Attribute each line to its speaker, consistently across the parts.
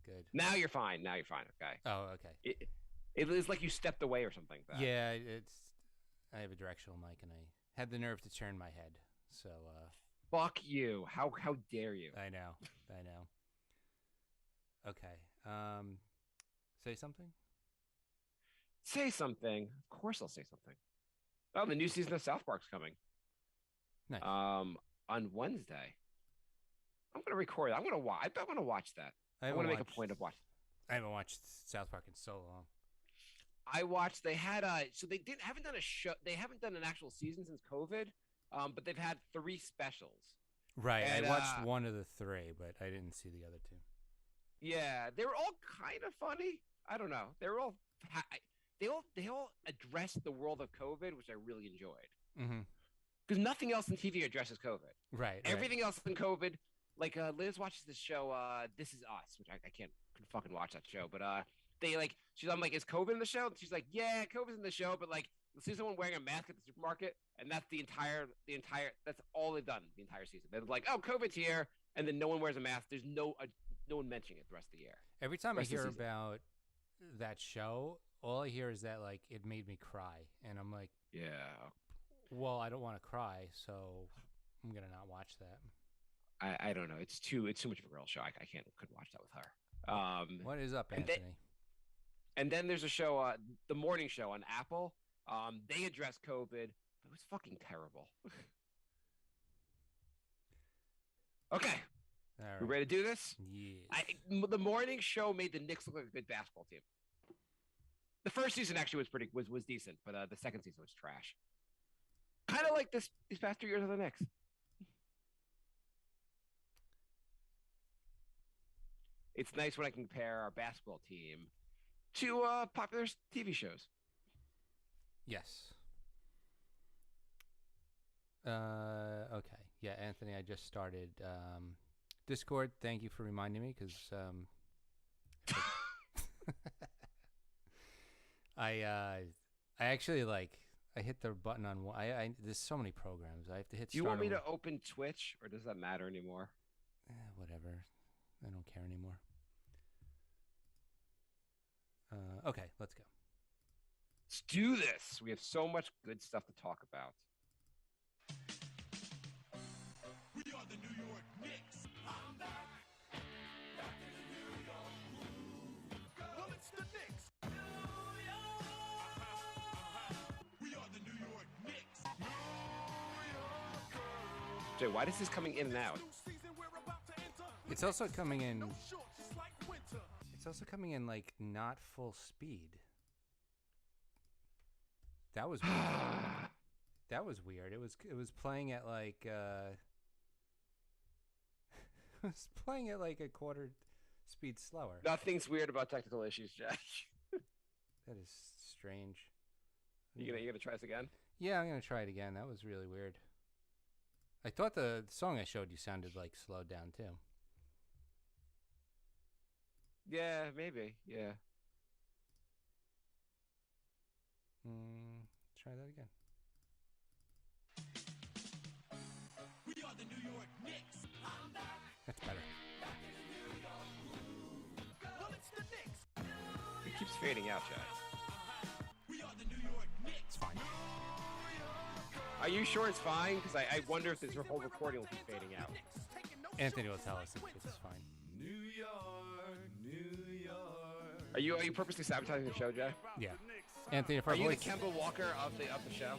Speaker 1: good.
Speaker 2: Now you're fine. Now you're fine. Okay.
Speaker 1: Oh, okay.
Speaker 2: It is like you stepped away or something. Like that.
Speaker 1: Yeah, I have a directional mic, and I had the nerve to turn my head. So.
Speaker 2: Fuck you! How dare you?
Speaker 1: I know. Okay. Say something.
Speaker 2: Say something. Of course, I'll say something. Oh, the new season of South Park's coming.
Speaker 1: Nice.
Speaker 2: On Wednesday. I'm gonna record it. I'm gonna watch. I'm gonna watch that. I want to make a point of watching.
Speaker 1: I haven't watched South Park in so long.
Speaker 2: I watched. They had so they haven't done a show. They haven't done an actual season since COVID. But they've had 3 specials.
Speaker 1: Right. And, I watched one of the 3, but I didn't see the other 2.
Speaker 2: Yeah, they were all kind of funny. I don't know. They were all they all addressed the world of COVID, which I really enjoyed.
Speaker 1: Mm-hmm.
Speaker 2: Because nothing else in TV addresses COVID.
Speaker 1: Right.
Speaker 2: Everything else in COVID, like Liz watches this show, This Is Us, which I can't fucking watch that show. But I'm like, is COVID in the show? And she's like, yeah, COVID's in the show, but like, you'll see someone wearing a mask at the supermarket, and that's the entire. That's all they've done the entire season. They're like, oh, COVID's here, and then no one wears a mask. There's no one mentioning it the rest of the year.
Speaker 1: Every time I hear about that show, all I hear is that like it made me cry, and I'm like,
Speaker 2: yeah.
Speaker 1: Well, I don't want to cry, so I'm gonna not watch that.
Speaker 2: I don't know. It's too much of a girl show. I couldn't watch that with her.
Speaker 1: What is up, Anthony?
Speaker 2: And then there's a show, the morning show on Apple. They address COVID, but it was fucking terrible. Okay.
Speaker 1: All right.
Speaker 2: We ready to do this?
Speaker 1: Yeah.
Speaker 2: The morning show made the Knicks look like a good basketball team. The first season actually was decent, but the second season was trash. Kind of like these past 2 years of the Knicks. It's nice when I can compare our basketball team to popular TV shows.
Speaker 1: Yes. Okay. Yeah, Anthony, I just started Discord. Thank you for reminding me, because I actually I hit the button on one. There's so many programs. I have to hit.
Speaker 2: Do you want me to open Twitch, or does that matter anymore?
Speaker 1: Whatever. I don't care anymore. Okay, let's go.
Speaker 2: Let's do this. We have so much good stuff to talk about.
Speaker 3: We are the New York Knicks. I'm back in the New York. Well, it's the Knicks. New York. We are the New York Knicks. New York.
Speaker 2: Jay, why is this coming in and out?
Speaker 1: It's also coming in. It's also coming in like not full speed. That was weird. That was weird. It was playing at like it was playing at like a quarter speed slower.
Speaker 2: Nothing's weird about technical issues, Jack.
Speaker 1: That is strange.
Speaker 2: You gonna try this again?
Speaker 1: Yeah, I'm gonna try it again. That was really weird. I thought the song I showed you sounded like slowed down too.
Speaker 2: Yeah, maybe. Yeah.
Speaker 1: Try that again.
Speaker 3: We are the New York Knicks. I'm back.
Speaker 1: That's better.
Speaker 3: Back in the New York. Well, it's the Knicks.
Speaker 2: It keeps fading out, Jack.
Speaker 3: We are the New York Knicks.
Speaker 1: It's fine.
Speaker 2: Are you sure it's fine? Because I wonder if this whole recording will keep fading out.
Speaker 1: Anthony will tell us if it's fine.
Speaker 3: New York, New York.
Speaker 2: Are you purposely sabotaging the show, Jay?
Speaker 1: Yeah. Anthony, if
Speaker 2: Are
Speaker 1: our
Speaker 2: you the
Speaker 1: voice...
Speaker 2: Kemba Walker of the show?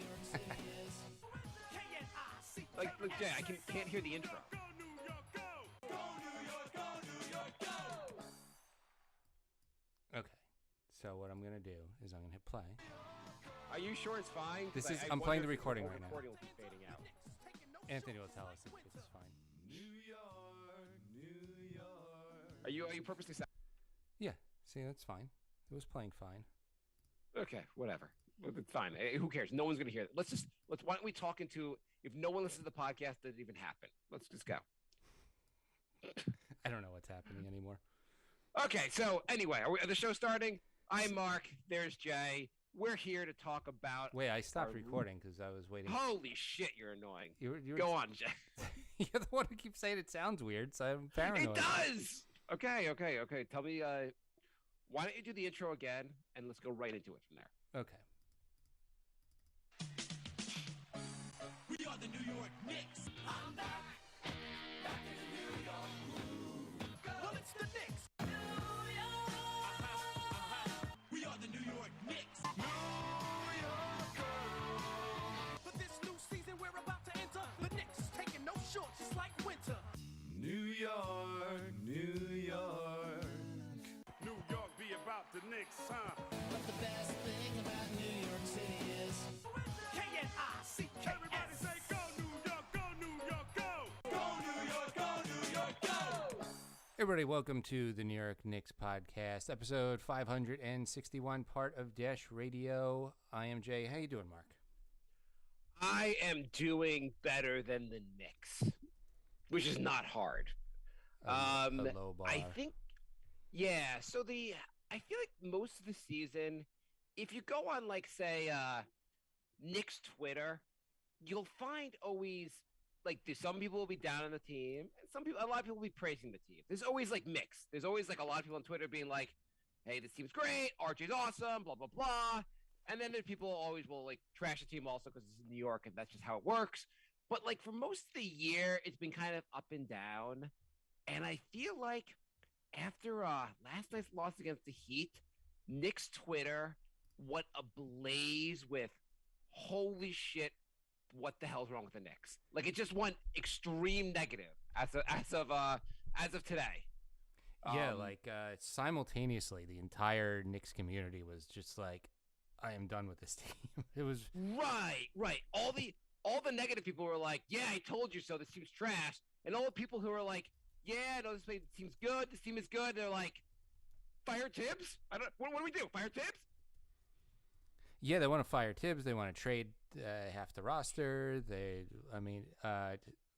Speaker 2: like Jay, I can't hear the intro.
Speaker 1: Okay. So what I'm gonna do is I'm gonna hit play.
Speaker 2: Are you sure it's fine?
Speaker 1: I'm playing the recording right now.
Speaker 2: Recording will keep fading out.
Speaker 1: Anthony will tell us if it's fine.
Speaker 3: New York, New York.
Speaker 2: Are you purposely
Speaker 1: Yeah. See, that's fine. It was playing fine.
Speaker 2: Okay, whatever. It's fine. Who cares? No one's gonna hear it. Why don't we talk into if no one listens to the podcast, does it even happen? Let's just go.
Speaker 1: I don't know what's happening anymore.
Speaker 2: Okay, so anyway, are the show starting? I'm Mark. There's Jay. We're here to talk about.
Speaker 1: Wait, I stopped recording because I was waiting.
Speaker 2: Holy shit, you're annoying.
Speaker 1: You're
Speaker 2: Go on, Jay.
Speaker 1: You're the one who keeps saying it sounds weird, so I'm paranoid.
Speaker 2: It does. Okay. Tell me, why don't you do the intro again, and let's go right into it from there.
Speaker 1: Okay.
Speaker 3: We are the New York Knicks. I'm back in the New York groove. Well, it's the Knicks. New York. We are the New York Knicks. New York. For this new season we're about to enter, the Knicks taking no shorts, just like winter.
Speaker 4: New York, New York.
Speaker 3: New York be about the Knicks, huh?
Speaker 5: But the best thing about New York City is
Speaker 3: K-N-I-C-K-S. Everybody say go New York, go New York, go! Go New York, go New York, go!
Speaker 1: Everybody, welcome to the New York Knicks Podcast, episode 561, part of Dash Radio. I am Jay. How you doing, Mark?
Speaker 2: I am doing better than the Knicks, which is not hard.
Speaker 1: A low bar.
Speaker 2: I think, yeah. So I feel like most of the season, if you go on like say Knicks Twitter, you'll find always like some people will be down on the team, and a lot of people will be praising the team. There's always like mix. There's always like a lot of people on Twitter being like, "Hey, this team's great. RJ's awesome." Blah blah blah. And then there's people always will like trash the team also because it's in New York and that's just how it works. But like for most of the year, it's been kind of up and down. And I feel like after last night's loss against the Heat, Knicks Twitter went ablaze with holy shit, what the hell's wrong with the Knicks? Like it just went extreme negative as of today.
Speaker 1: Yeah, simultaneously, the entire Knicks community was just like, I am done with this team. It was
Speaker 2: right. All the negative people were like, yeah, I told you so. This team's trash. And all the people who are like, yeah, no, this team's good. This team is good. They're like, fire Tibbs? What do we do? Fire Tibbs?
Speaker 1: Yeah, they want to fire Tibbs. They want to trade half the roster.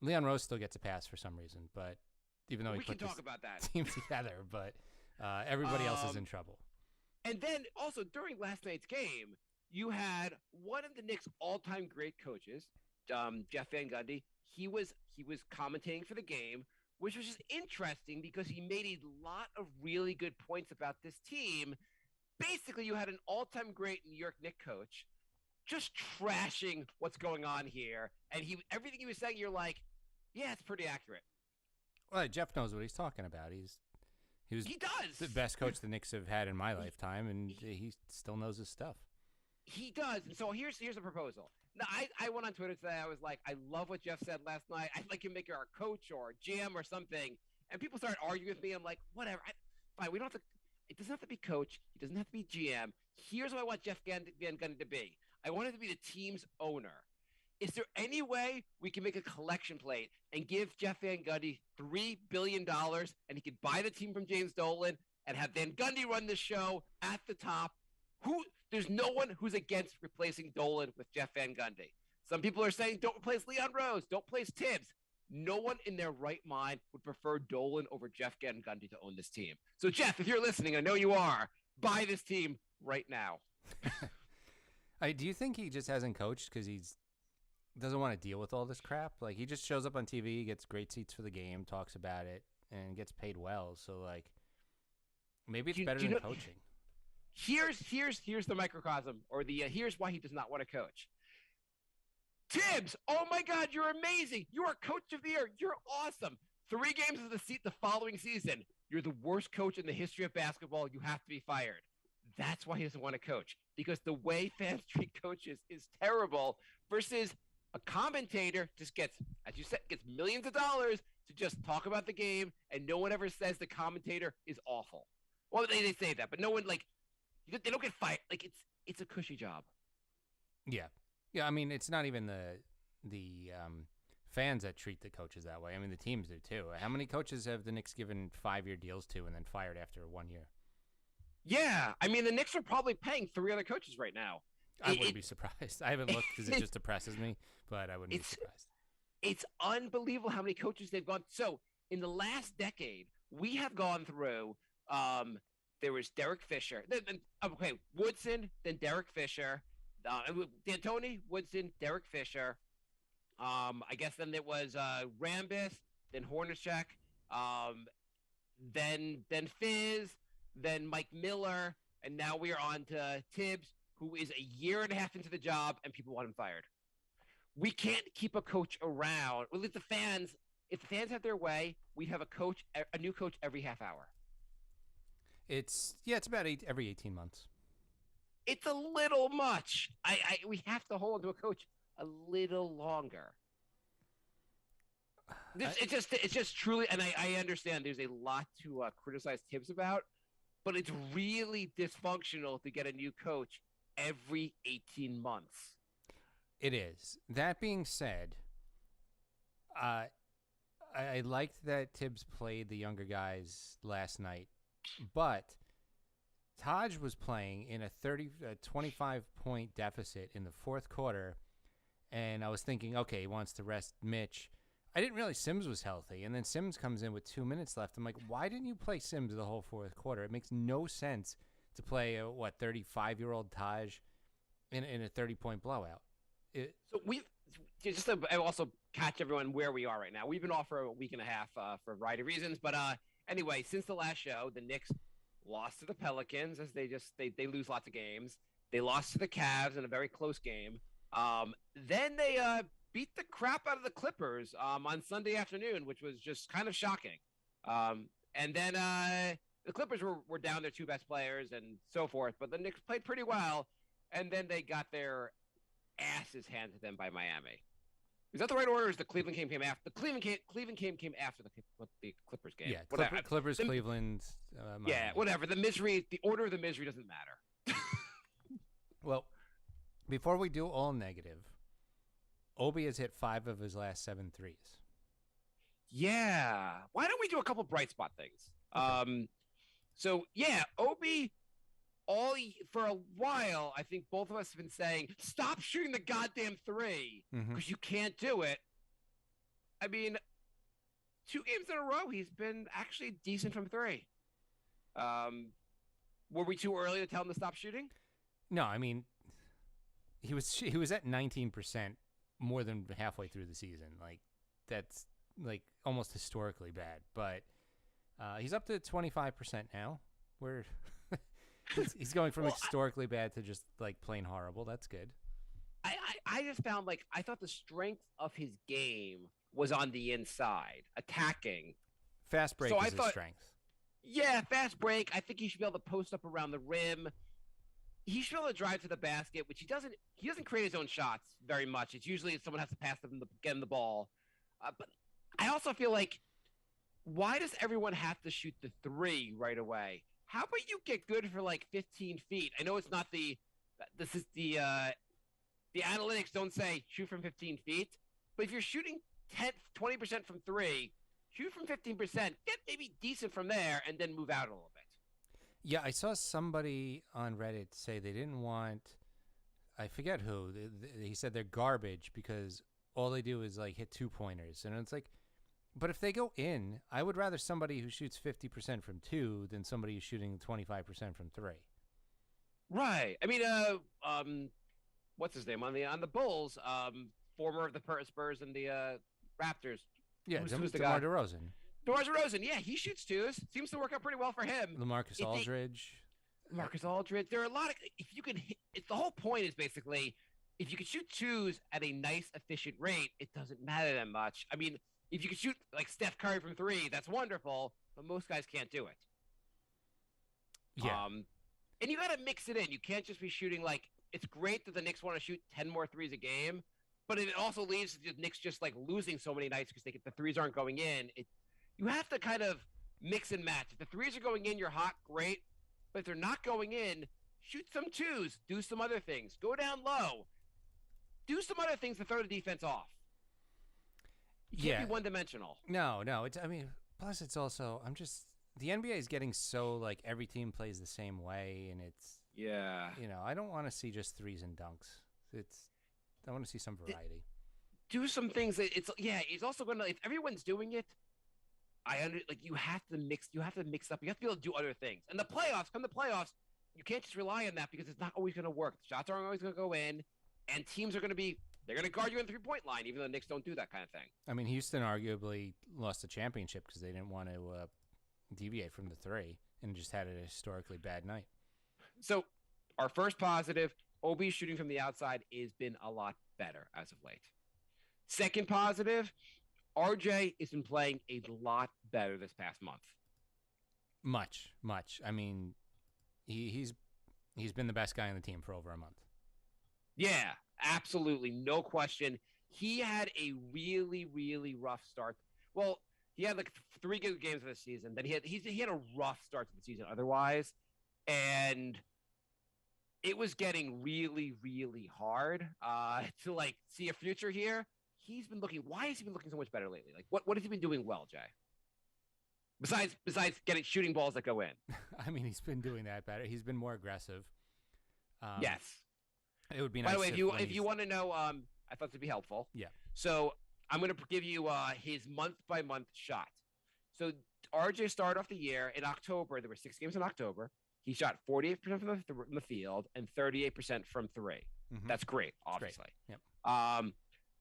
Speaker 1: Leon Rose still gets a pass for some reason, but even though
Speaker 2: we
Speaker 1: he
Speaker 2: can
Speaker 1: put
Speaker 2: talk
Speaker 1: this
Speaker 2: about that
Speaker 1: team together, but everybody else is in trouble.
Speaker 2: And then also during last night's game, you had one of the Knicks' all-time great coaches, Jeff Van Gundy. He was commentating for the game, which was just interesting because he made a lot of really good points about this team. Basically, you had an all-time great New York Knicks coach just trashing what's going on here, and everything he was saying, you're like, yeah, it's pretty accurate.
Speaker 1: Well, Jeff knows what he's talking about. He
Speaker 2: does
Speaker 1: the best coach the Knicks have had in my lifetime, and he still knows his stuff.
Speaker 2: He does. And so here's a proposal. Now, I went on Twitter today. I was like, I love what Jeff said last night. I'd like him to make her our coach or a GM or something. And people started arguing with me. I'm like, whatever. Fine. We don't have to. It doesn't have to be coach. He doesn't have to be GM. Here's what I want Jeff Van Gundy to be. I want him to be the team's owner. Is there any way we can make a collection plate and give Jeff Van Gundy $3 billion and he could buy the team from James Dolan and have Van Gundy run the show at the top? There's no one who's against replacing Dolan with Jeff Van Gundy. Some people are saying don't replace Leon Rose, don't replace Tibbs. No one in their right mind would prefer Dolan over Jeff Van Gundy to own this team. So Jeff, if you're listening, I know you are, buy this team right now.
Speaker 1: Do you think he just hasn't coached because he doesn't want to deal with all this crap? Like he just shows up on TV, gets great seats for the game, talks about it, and gets paid well. So like maybe it's better than coaching.
Speaker 2: Here's the microcosm, or here's why he does not want to coach. Tibbs, oh my God, you're amazing. You are coach of the year. You're awesome. 3 games of the seat the following season. You're the worst coach in the history of basketball. You have to be fired. That's why he doesn't want to coach, because the way fans treat coaches is terrible versus a commentator just gets, as you said, gets millions of dollars to just talk about the game, and no one ever says the commentator is awful. Well, they say that, but no one they don't get fired. Like it's a cushy job.
Speaker 1: Yeah. I mean, it's not even the fans that treat the coaches that way. I mean, the teams do too. How many coaches have the Knicks given 5-year deals to and then fired after 1 year?
Speaker 2: Yeah, I mean, the Knicks are probably paying 3 other coaches right now.
Speaker 1: I wouldn't be surprised. I haven't looked because it just depresses me, but I wouldn't be surprised.
Speaker 2: It's unbelievable how many coaches they've gone. So in the last decade, we have gone through. There was Derek Fisher, Woodson, then Derek Fisher, D'Antoni, Woodson, Derek Fisher. I guess then it was Rambis, then Hornacek. then Fizz, then Mike Miller, and now we are on to Tibbs, who is a year and a half into the job, and people want him fired. We can't keep a coach around. Well, if the fans have their way, we have a new coach every half hour.
Speaker 1: It's about every 18 months.
Speaker 2: It's a little much. We have to hold on to a coach a little longer. It's just truly, and I understand there's a lot to criticize Tibbs about, but it's really dysfunctional to get a new coach every 18 months.
Speaker 1: It is. That being said, I liked that Tibbs played the younger guys last night, but Taj was playing in a 25-point deficit in the fourth quarter, and I was thinking, okay, he wants to rest Mitch. I didn't realize Sims was healthy, and then Sims comes in with 2 minutes left. I'm like, why didn't you play Sims the whole fourth quarter? It makes no sense to play a 35-year-old Taj in a 30-point blowout.
Speaker 2: So just to also catch everyone where we are right now. We've been off for a week and a half for a variety of reasons, but anyway, since the last show, the Knicks lost to the Pelicans as they lose lots of games. They lost to the Cavs in a very close game. Then they beat the crap out of the Clippers on Sunday afternoon, which was just kind of shocking. And then the Clippers were down their two best players and so forth, but the Knicks played pretty well, and then they got their asses handed to them by Miami. Is that the right order? Or is the Cleveland game came after? The Cleveland game came after the Clippers game.
Speaker 1: Yeah, Clippers, Cleveland.
Speaker 2: Yeah, whatever. The order of the misery doesn't matter.
Speaker 1: Well, before we do all negative, Obi has hit 5 of his last 7 threes.
Speaker 2: Yeah. Why don't we do a couple bright spot things?
Speaker 1: Okay.
Speaker 2: So yeah, Obi. For a while, I think both of us have been saying, stop shooting the goddamn three because you can't do it. I mean, 2 games in a row, he's been actually decent from 3. Were we too early to tell him to stop shooting?
Speaker 1: No, I mean, he was at 19% more than halfway through the season. Like, that's like almost historically bad. But he's up to 25% now. He's going from historically bad to just like plain horrible. That's good.
Speaker 2: I just found I thought the strength of his game was on the inside, attacking.
Speaker 1: Fast break is his strength.
Speaker 2: Yeah, fast break. I think he should be able to post up around the rim. He should be able to drive to the basket, which he doesn't. He doesn't create his own shots very much. It's usually someone has to pass him to get him the ball. But I also feel like, why does everyone have to shoot the 3 right away? How about you get good for 15 feet? I know it's not the analytics don't say shoot from 15 feet, but if you're shooting 20% from 3, shoot from 15%, get maybe decent from there, and then move out a little bit.
Speaker 1: Yeah, I saw somebody on Reddit say they didn't want, I forget who, he said they're garbage because all they do is hit 2-pointers. And it's like, but if they go in, I would rather somebody who shoots 50% from 2 than somebody who's shooting 25% from 3.
Speaker 2: Right. I mean, what's his name on the Bulls? Former of the Spurs and the Raptors.
Speaker 1: Yeah,
Speaker 2: who's the
Speaker 1: DeMar
Speaker 2: guy?
Speaker 1: DeRozan.
Speaker 2: DeMar DeRozan. Yeah, he shoots 2s. Seems to work out pretty well for him.
Speaker 1: LaMarcus Aldridge.
Speaker 2: Marcus Aldridge. There are a lot of. If you can hit, the whole point is basically, if you can shoot 2s at a nice, efficient rate, it doesn't matter that much. I mean, if you can shoot like Steph Curry from 3, that's wonderful, but most guys can't do it.
Speaker 1: Yeah.
Speaker 2: And you got to mix it in. You can't just be shooting it's great that the Knicks want to shoot 10 more 3s a game, but it also leads to the Knicks just losing so many nights because the 3s aren't going in. You have to kind of mix and match. If the 3s are going in, you're hot, great. But if they're not going in, shoot some 2s, do some other things, go down low, do some other things to throw the defense off. You can't be one-dimensional.
Speaker 1: No. Plus it's also, the NBA is getting so, every team plays the same way, and it's,
Speaker 2: yeah.
Speaker 1: I don't want to see just 3s and dunks. I want to see some variety.
Speaker 2: Do some things that he's also going to, if everyone's doing it, you have to mix up. You have to be able to do other things. And the playoffs, you can't just rely on that because it's not always going to work. The shots aren't always going to go in, and teams are going to they're going to guard you on the 3-point line, even though the Knicks don't do that kind of thing.
Speaker 1: I mean, Houston arguably lost the championship because they didn't want to deviate from the three and just had a historically bad night.
Speaker 2: So our first positive, Obi's shooting from the outside has been a lot better as of late. Second positive, RJ has been playing a lot better this past month.
Speaker 1: Much. I mean, he's been the best guy on the team for over a month.
Speaker 2: Yeah, absolutely. No question. He had a really, really rough start. Well, he had like 3 good games of the season. Then he had a rough start to the season otherwise. And it was getting really, really hard to like see a future here. Why has he been looking so much better lately? Like what has he been doing well, Jay? Besides getting shooting balls that go in.
Speaker 1: I mean, he's been doing that better. He's been more aggressive.
Speaker 2: Yes.
Speaker 1: It would be
Speaker 2: By
Speaker 1: nice.
Speaker 2: the way, if you want to know, I thought it'd be helpful.
Speaker 1: Yeah.
Speaker 2: So I'm going to give you his month by month shot. So RJ started off the year in October. There were 6 games in October. He shot 48% from the field and 38% from 3.
Speaker 1: Mm-hmm.
Speaker 2: That's great, obviously.
Speaker 1: Great. Yep.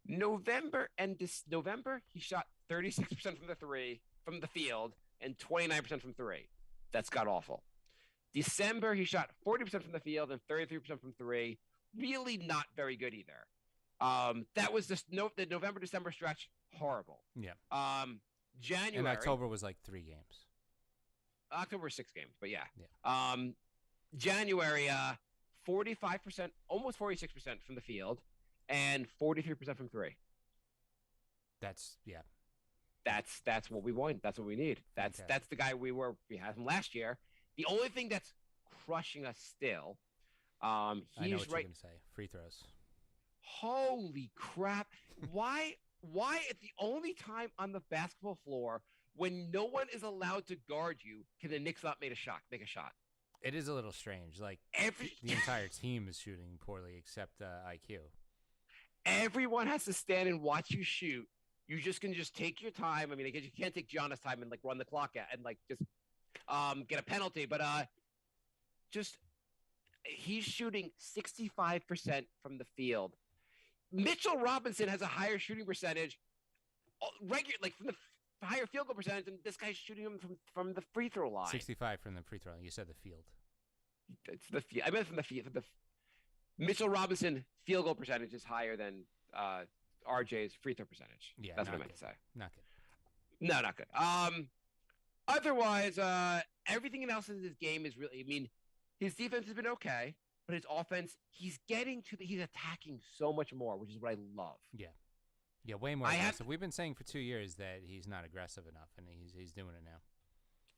Speaker 2: November he shot 36% from the field and 29% from 3. That's god awful. December he shot 40% from the field and 33% from 3. Really not very good either. That was just the November-December stretch, horrible.
Speaker 1: Yeah.
Speaker 2: January
Speaker 1: and October was like 3 games.
Speaker 2: October 6 games, but yeah. January 45%, almost 46% from the field, and 43% from 3.
Speaker 1: That's
Speaker 2: That's what we want. That's what we need. That's the guy we had him last year. The only thing that's crushing us still,
Speaker 1: I know
Speaker 2: he's
Speaker 1: what you're
Speaker 2: right.
Speaker 1: gonna say. Free throws.
Speaker 2: Holy crap! Why at the only time on the basketball floor when no one is allowed to guard you can the Knicks not make a shot?
Speaker 1: It is a little strange. Like the entire team is shooting poorly except IQ.
Speaker 2: Everyone has to stand and watch you shoot. You just can take your time. I mean, I guess you can't take Giannis' time and like run the clock out and like just get a penalty. But he's shooting 65% from the field. Mitchell Robinson has a higher shooting percentage, like from the higher field goal percentage, and this guy's shooting him from the free throw line.
Speaker 1: 65 from the free throw line. You said the field.
Speaker 2: It's the field. I meant from the field. Mitchell Robinson field goal percentage is higher than RJ's free throw percentage.
Speaker 1: Yeah,
Speaker 2: that's what I meant to say.
Speaker 1: Not good.
Speaker 2: No, not good. Otherwise, everything else in this game is really. I mean, his defense has been okay, but his offense, he's attacking so much more, which is what I love.
Speaker 1: Yeah, way more aggressive. We've been saying for 2 years that he's not aggressive enough, and he's doing it now.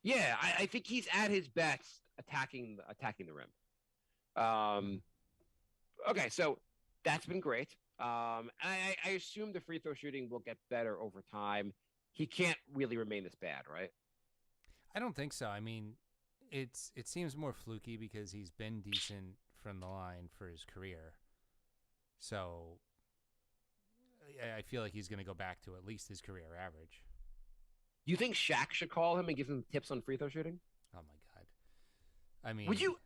Speaker 2: Yeah, I think he's at his best attacking the rim. Okay, so that's been great. I assume the free throw shooting will get better over time. He can't really remain this bad, right?
Speaker 1: I don't think so. I mean, it seems more fluky because he's been decent from the line for his career. So I feel like he's going to go back to at least his career average.
Speaker 2: You think Shaq should call him and give him tips on free throw shooting?
Speaker 1: Oh my God! I mean,
Speaker 2: would you?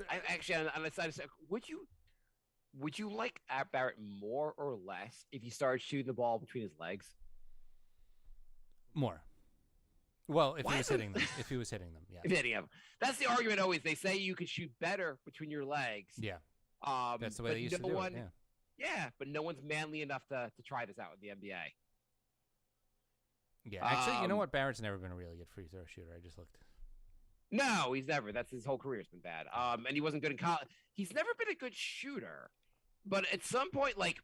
Speaker 2: On the side, would you like Barrett more or less if he started shooting the ball between his legs?
Speaker 1: More. Well, if he was hitting them, yeah.
Speaker 2: If hitting them, that's the argument always. They say you could shoot better between your legs.
Speaker 1: Yeah. That's the way they used to do it. Yeah.
Speaker 2: Yeah, but no one's manly enough to try this out in the NBA.
Speaker 1: Yeah, actually, you know what? Barrett's never been a really good free throw shooter. I just looked.
Speaker 2: No, he's never. That's his whole career's been bad. And he wasn't good in college. He's never been a good shooter. But at some point, like,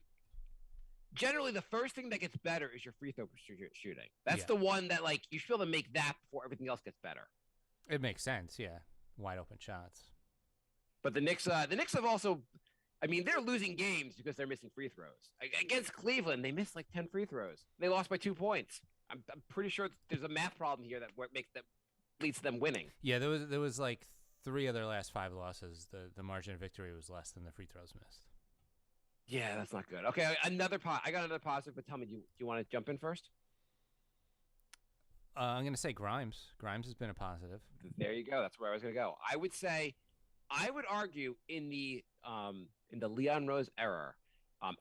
Speaker 2: generally the first thing that gets better is your free throw shooting. That's the one that, like, you should be able to make that before everything else gets better.
Speaker 1: It makes sense, yeah. Wide open shots.
Speaker 2: But the Knicks have also, I mean, they're losing games because they're missing free throws. Against Cleveland, they missed like 10 free throws. They lost by 2 points. I'm pretty sure there's a math problem here that leads to them winning.
Speaker 1: Yeah, there was like 3 of their last 5 losses. The margin of victory was less than the free throws missed.
Speaker 2: Yeah, that's not good. Okay, I got another positive, but tell me, do you want to jump in first?
Speaker 1: I'm going to say Grimes. Grimes has been a positive.
Speaker 2: There you go. That's where I was going to go. I would argue in the Leon Rose era,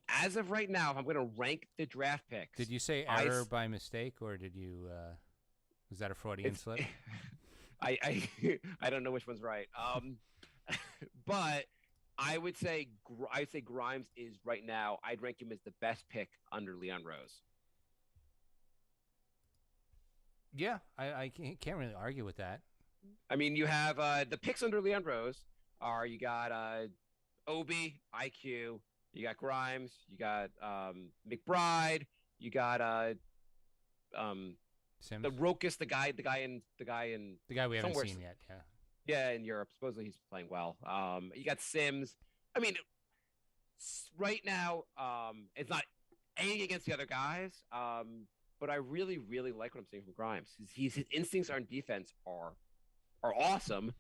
Speaker 2: as of right now, if I'm going to rank the draft picks.
Speaker 1: Did you say error by mistake, or did you? Was that a Freudian slip?
Speaker 2: I don't know which one's right. But I would say Grimes is right now. I'd rank him as the best pick under Leon Rose.
Speaker 1: Yeah, I can't really argue with that.
Speaker 2: I mean, you have the picks under Leon Rose are you got Obi, IQ, you got Grimes, you got McBride, you got
Speaker 1: Sims,
Speaker 2: the Rokas, the guy in
Speaker 1: the guy we haven't
Speaker 2: somewhere-
Speaker 1: seen yet. Yeah.
Speaker 2: yeah, in Europe. Supposedly he's playing well. You got Sims. I mean, right now, it's not anything against the other guys. But I really, really like what I'm seeing from Grimes. His instincts on defense are awesome.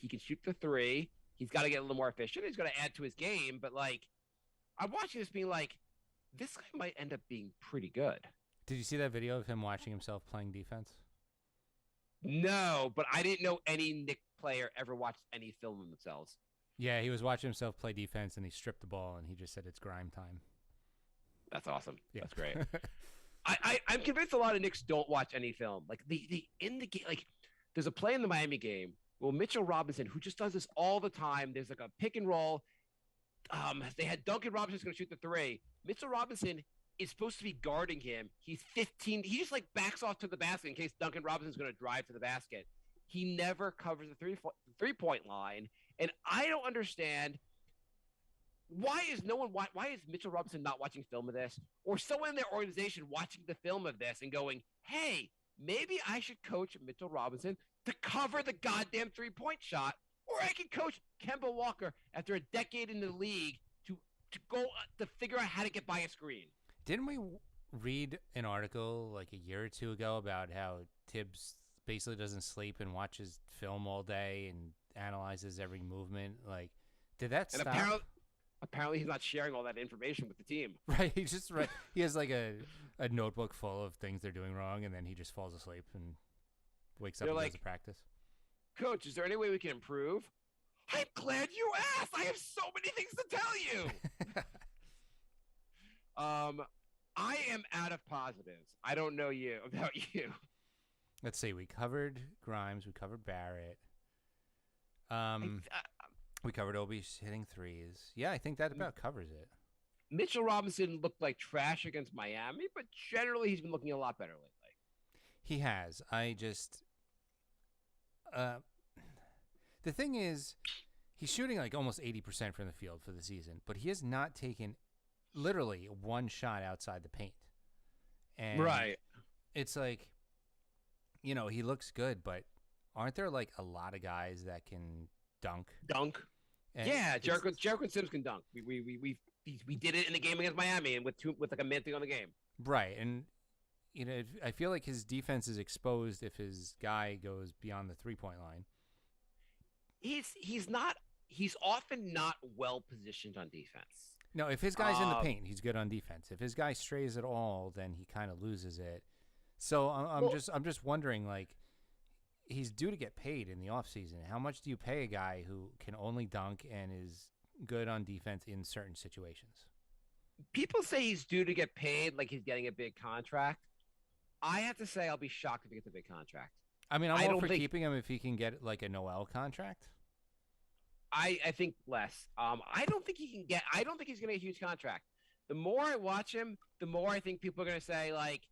Speaker 2: He can shoot the three. He's got to get a little more efficient. He's got to add to his game. But like, I'm watching this being like, this guy might end up being pretty good.
Speaker 1: Did you see that video of him watching himself playing defense?
Speaker 2: No, but I didn't know any Knicks player ever watched any film of themselves.
Speaker 1: Yeah, he was watching himself play defense, and he stripped the ball, and he just said it's grime time.
Speaker 2: That's awesome.
Speaker 1: Yeah.
Speaker 2: That's great. I'm convinced a lot of Knicks don't watch any film. Like the in the game, like there's a play in the Miami game. Well, Mitchell Robinson, who just does this all the time. There's like a pick and roll. They had Duncan Robinson's going to shoot the three. Mitchell Robinson is supposed to be guarding him. He's 15. He just like backs off to the basket in case Duncan Robinson's going to drive to the basket. He never covers the three-point line, and I don't understand. Why is Mitchell Robinson not watching film of this, or someone in their organization watching the film of this and going, "Hey, maybe I should coach Mitchell Robinson to cover the goddamn three-point shot, or I can coach Kemba Walker after a decade in the league to go to figure out how to get by a screen."
Speaker 1: Didn't we read an article like a year or two ago about how Tibbs basically doesn't sleep and watches film all day and analyzes every movement? Like, did that
Speaker 2: And
Speaker 1: stop?
Speaker 2: apparently he's not sharing all that information with the team.
Speaker 1: Right, he just he has like a notebook full of things they're doing wrong, and then he just falls asleep and wakes up
Speaker 2: They're
Speaker 1: and
Speaker 2: like,
Speaker 1: does a practice.
Speaker 2: "Coach, is there any way we can improve?" "I'm glad you asked. I have so many things to tell you." I am out of positives. I don't know about you.
Speaker 1: Let's see. We covered Grimes. We covered Barrett. We covered Obi hitting threes. Yeah, I think that about covers it.
Speaker 2: Mitchell Robinson looked like trash against Miami, but generally he's been looking a lot better lately.
Speaker 1: He has. I just the thing is, he's shooting like almost 80% from the field for the season, but he has not taken literally one shot outside the paint. And it's like, you know, he looks good, but aren't there like a lot of guys that can dunk? And
Speaker 2: Yeah, Jericho Sims can dunk. We did it in the game against Miami, and with like a minute to go on the game.
Speaker 1: Right, and you know, I feel like his defense is exposed if his guy goes beyond the 3-point line.
Speaker 2: He's often not well positioned on defense.
Speaker 1: No, if his guy's in the paint, he's good on defense. If his guy strays at all, then he kind of loses it. So I'm just wondering, like, he's due to get paid in the offseason. How much do you pay a guy who can only dunk and is good on defense in certain situations?
Speaker 2: People say he's due to get paid like he's getting a big contract. I have to say I'll be shocked if he gets a big contract.
Speaker 1: I mean,
Speaker 2: I
Speaker 1: I'm all
Speaker 2: don't
Speaker 1: for
Speaker 2: think-
Speaker 1: keeping him if he can get like a Noel contract.
Speaker 2: I think less. I don't think he's going to get a huge contract. The more I watch him, the more I think people are going to say, like,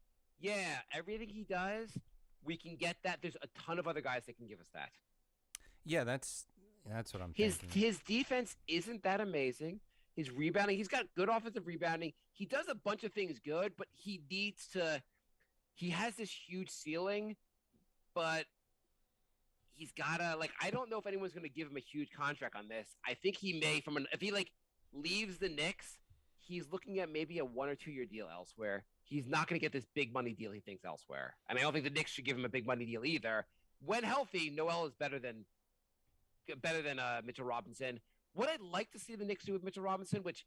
Speaker 2: yeah, everything he does, we can get that. There's a ton of other guys that can give us that.
Speaker 1: Yeah, that's what I'm
Speaker 2: His
Speaker 1: thinking.
Speaker 2: his defense isn't that amazing. His rebounding, he's got good offensive rebounding. He does a bunch of things good, but he has this huge ceiling, but he's gotta, like, I don't know if anyone's gonna give him a huge contract on this. I think he may if he like leaves the Knicks, he's looking at maybe a 1 or 2 year deal elsewhere. He's not gonna get this big money deal he thinks elsewhere. And I don't think the Knicks should give him a big money deal either. When healthy, Noel is better than Mitchell Robinson. What I'd like to see the Knicks do with Mitchell Robinson, which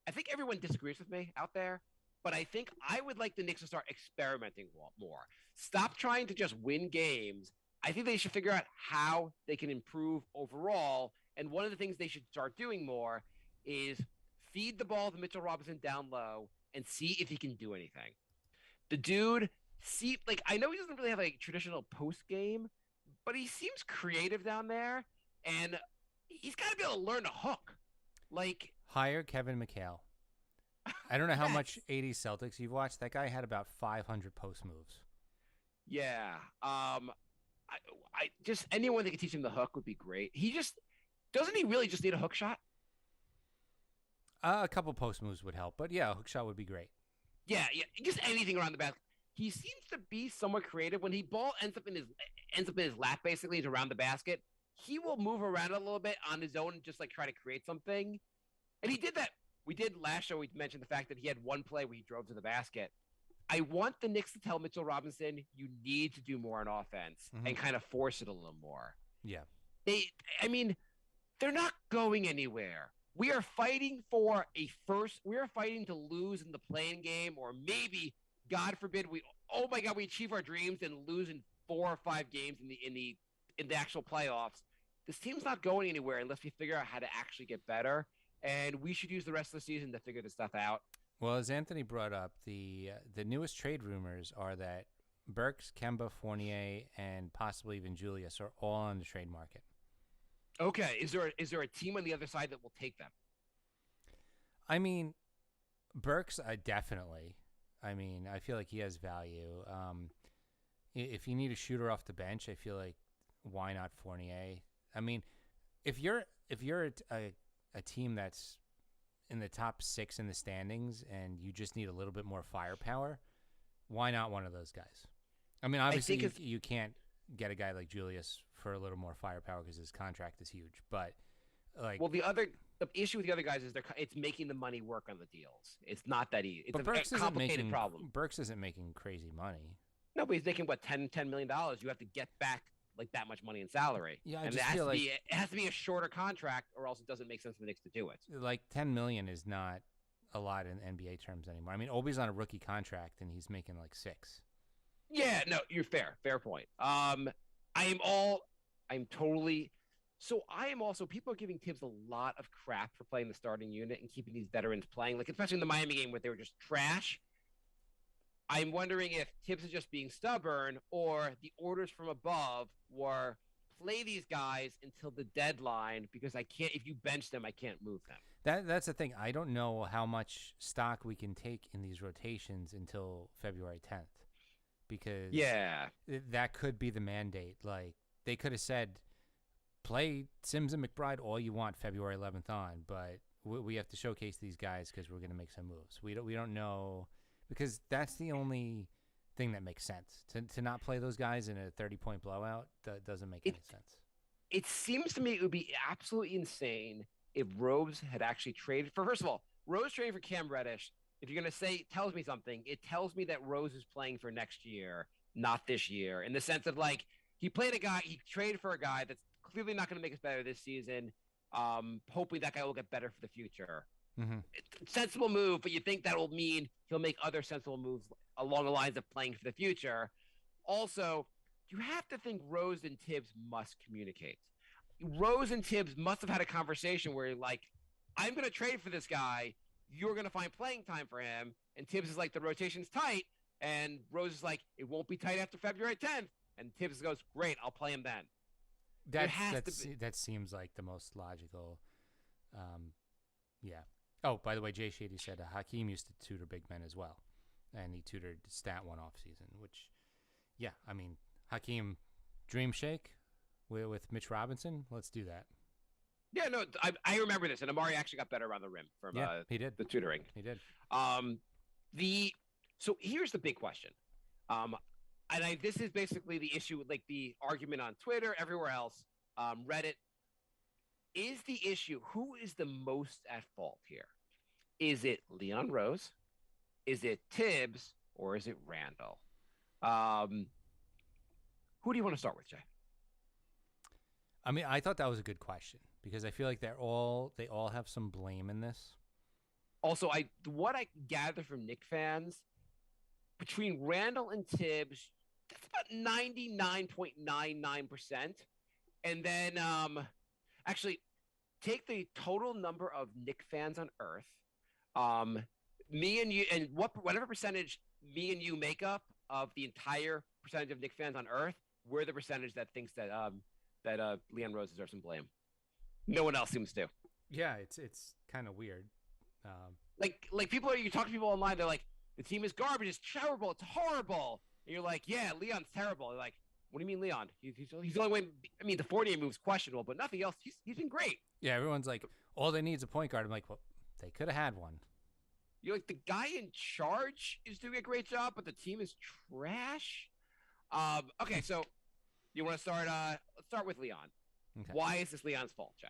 Speaker 2: I think everyone disagrees with me out there, but I think I would like the Knicks to start experimenting more. Stop trying to just win games. I think they should figure out how they can improve overall. And one of the things they should start doing more is feed the ball to Mitchell Robinson down low and see if he can do anything. The dude, I know he doesn't really have a traditional post game, but he seems creative down there, and he's got to be able to learn to hook. Like,
Speaker 1: Hire Kevin McHale. I don't know how
Speaker 2: Yes.
Speaker 1: much 80s Celtics you've watched. That guy had about 500 post moves.
Speaker 2: yeah, I just anyone that could teach him the hook would be great. He just doesn't he really just need a hook shot?
Speaker 1: A couple post moves would help, but yeah, a hook shot would be great.
Speaker 2: Yeah, just anything around the basket. He seems to be somewhat creative. When he ball ends up in his lap, basically, is around the basket. He will move around a little bit on his own and just like try to create something. And he did that. We did last show. We mentioned the fact that he had one play where he drove to the basket. I want the Knicks to tell Mitchell Robinson, you need to do more on offense and kind of force it a little more.
Speaker 1: Yeah.
Speaker 2: They're not going anywhere. We are fighting for a first. We are fighting to lose in the playing game, or maybe, God forbid, we achieve our dreams and lose in 4 or 5 games in the actual playoffs. This team's not going anywhere unless we figure out how to actually get better. And we should use the rest of the season to figure this stuff out.
Speaker 1: Well, as Anthony brought up, the newest trade rumors are that Burks, Kemba, Fournier, and possibly even Julius are all on the trade market.
Speaker 2: Okay, is there a team on the other side that will take them?
Speaker 1: I mean, Burks, definitely. I mean, I feel like he has value. If you need a shooter off the bench, I feel like why not Fournier? I mean, if you're a team that's in the top 6 in the standings and you just need a little bit more firepower, why not one of those guys? I mean, obviously you can't get a guy like Julius for a little more firepower because his contract is huge. But
Speaker 2: the issue with the other guys is it's making the money work on the deals. It's not that easy. It's
Speaker 1: a
Speaker 2: complicated problem.
Speaker 1: Burks isn't making crazy money.
Speaker 2: No, but he's making $10 million. You have to get back like that much money in salary.
Speaker 1: Yeah,
Speaker 2: it has to be a shorter contract, or else it doesn't make sense for the Knicks to do it.
Speaker 1: Like $10 million is not a lot in NBA terms anymore. I mean, Obi's on a rookie contract and he's making like $6 million.
Speaker 2: Yeah, no, you're fair point. People are giving Tibbs a lot of crap for playing the starting unit and keeping these veterans playing, like especially in the Miami game where they were just trash. I'm wondering if Tibbs is just being stubborn or the orders from above were play these guys until the deadline because if you bench them, I can't move them.
Speaker 1: That's the thing. I don't know how much stock we can take in these rotations until February 10th because that could be the mandate. Like they could have said, play Sims and McBride all you want February 11th on, but we have to showcase these guys because we're going to make some moves. We don't know. Because that's the only thing that makes sense. To not play those guys in a 30-point blowout doesn't make any sense.
Speaker 2: It seems to me it would be absolutely insane if Rose had actually traded for. First of all, Rose traded for Cam Reddish. If you're going to say tells me something, it tells me that Rose is playing for next year, not this year. In the sense of like he traded for a guy that's clearly not going to make us better this season. Hopefully that guy will get better for the future.
Speaker 1: Mm-hmm.
Speaker 2: Sensible move, but you think that will mean he'll make other sensible moves along the lines of playing for the future. Also, you have to think Rose and Tibbs must communicate. Rose and Tibbs must have had a conversation where like, I'm going to trade for this guy. You're going to find playing time for him. And Tibbs is like, the rotation's tight. And Rose is like, it won't be tight after February 10th. And Tibbs goes, great, I'll play him then.
Speaker 1: That seems like the most logical. Yeah. Oh, by the way, Jay Shady said Hakeem used to tutor big men as well, and he tutored Stat one off season. Which, yeah, I mean Hakeem, dream shake with Mitch Robinson. Let's do that.
Speaker 2: Yeah, no, I remember this, and Amari actually got better around the rim from
Speaker 1: he did
Speaker 2: the tutoring.
Speaker 1: He did.
Speaker 2: So here's the big question, this is basically the issue, like the argument on Twitter, everywhere else, Reddit. Is the issue who is the most at fault here? Is it Leon Rose? Is it Tibbs? Or is it Randall? Who do you want to start with, Jay?
Speaker 1: I mean, I thought that was a good question because I feel like they all have some blame in this.
Speaker 2: Also, what I gather from Knicks fans, between Randall and Tibbs, that's about 99.99%. And then actually, take the total number of Knicks fans on Earth, me and you, and whatever percentage me and you make up of the entire percentage of Knicks fans on Earth, we're the percentage that thinks that Leon Rose deserves some blame. No one else seems to.
Speaker 1: Yeah, it's kind of weird.
Speaker 2: Like people you talk to people online, they're like, the team is garbage, it's terrible, it's horrible. And you're like, yeah, Leon's terrible. They're like, what do you mean Leon? He's the only way. I mean, the 40 move's questionable, but nothing else. He's been great.
Speaker 1: Yeah, everyone's like, all they need is a point guard. I'm like, well, they could have had one.
Speaker 2: You're like, the guy in charge is doing a great job, but the team is trash. Okay, so you want to start? Let's start with Leon.
Speaker 1: Okay.
Speaker 2: Why is this Leon's fault, Jay?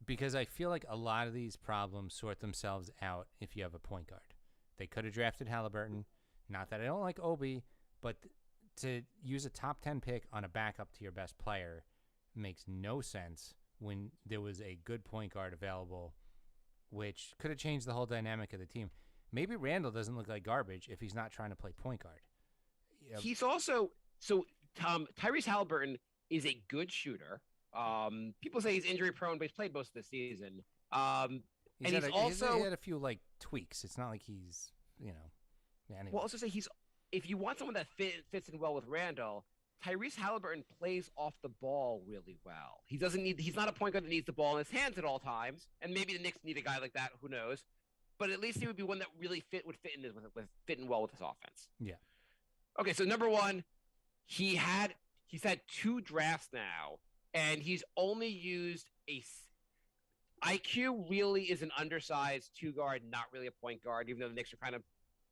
Speaker 1: Because I feel like a lot of these problems sort themselves out if you have a point guard. They could have drafted Halliburton. Not that I don't like Obi, but to use a top 10 pick on a backup to your best player makes no sense when there was a good point guard available, which could have changed the whole dynamic of the team. Maybe Randall doesn't look like garbage if he's not trying to play point guard. Yeah.
Speaker 2: He's also Tyrese Halliburton is a good shooter. People say he's injury prone, but he's played most of the season. He had
Speaker 1: a few like tweaks. It's not like he's, anyway.
Speaker 2: Well, also say if you want someone that fits in well with Randall, Tyrese Halliburton plays off the ball really well. He's not a point guard that needs the ball in his hands at all times. And maybe the Knicks need a guy like that. Who knows? But at least he would be one that really would fit in well with his offense.
Speaker 1: Yeah.
Speaker 2: Okay, so number one, he's had 2 drafts now, and he's only used IQ really is an undersized 2-guard, not really a point guard, even though the Knicks are kind of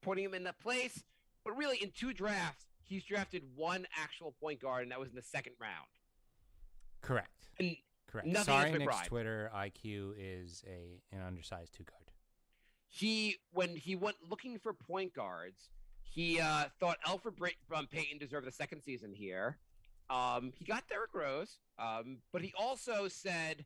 Speaker 2: putting him in that place. But really, in 2 drafts, he's drafted 1 actual point guard, and that was in the 2nd round.
Speaker 1: Correct.
Speaker 2: And
Speaker 1: correct. Sorry, Knicks Twitter, IQ is an undersized 2-guard.
Speaker 2: When he went looking for point guards, he thought Elfrid Payton deserved the 2nd season here. He got Derrick Rose, but he also said,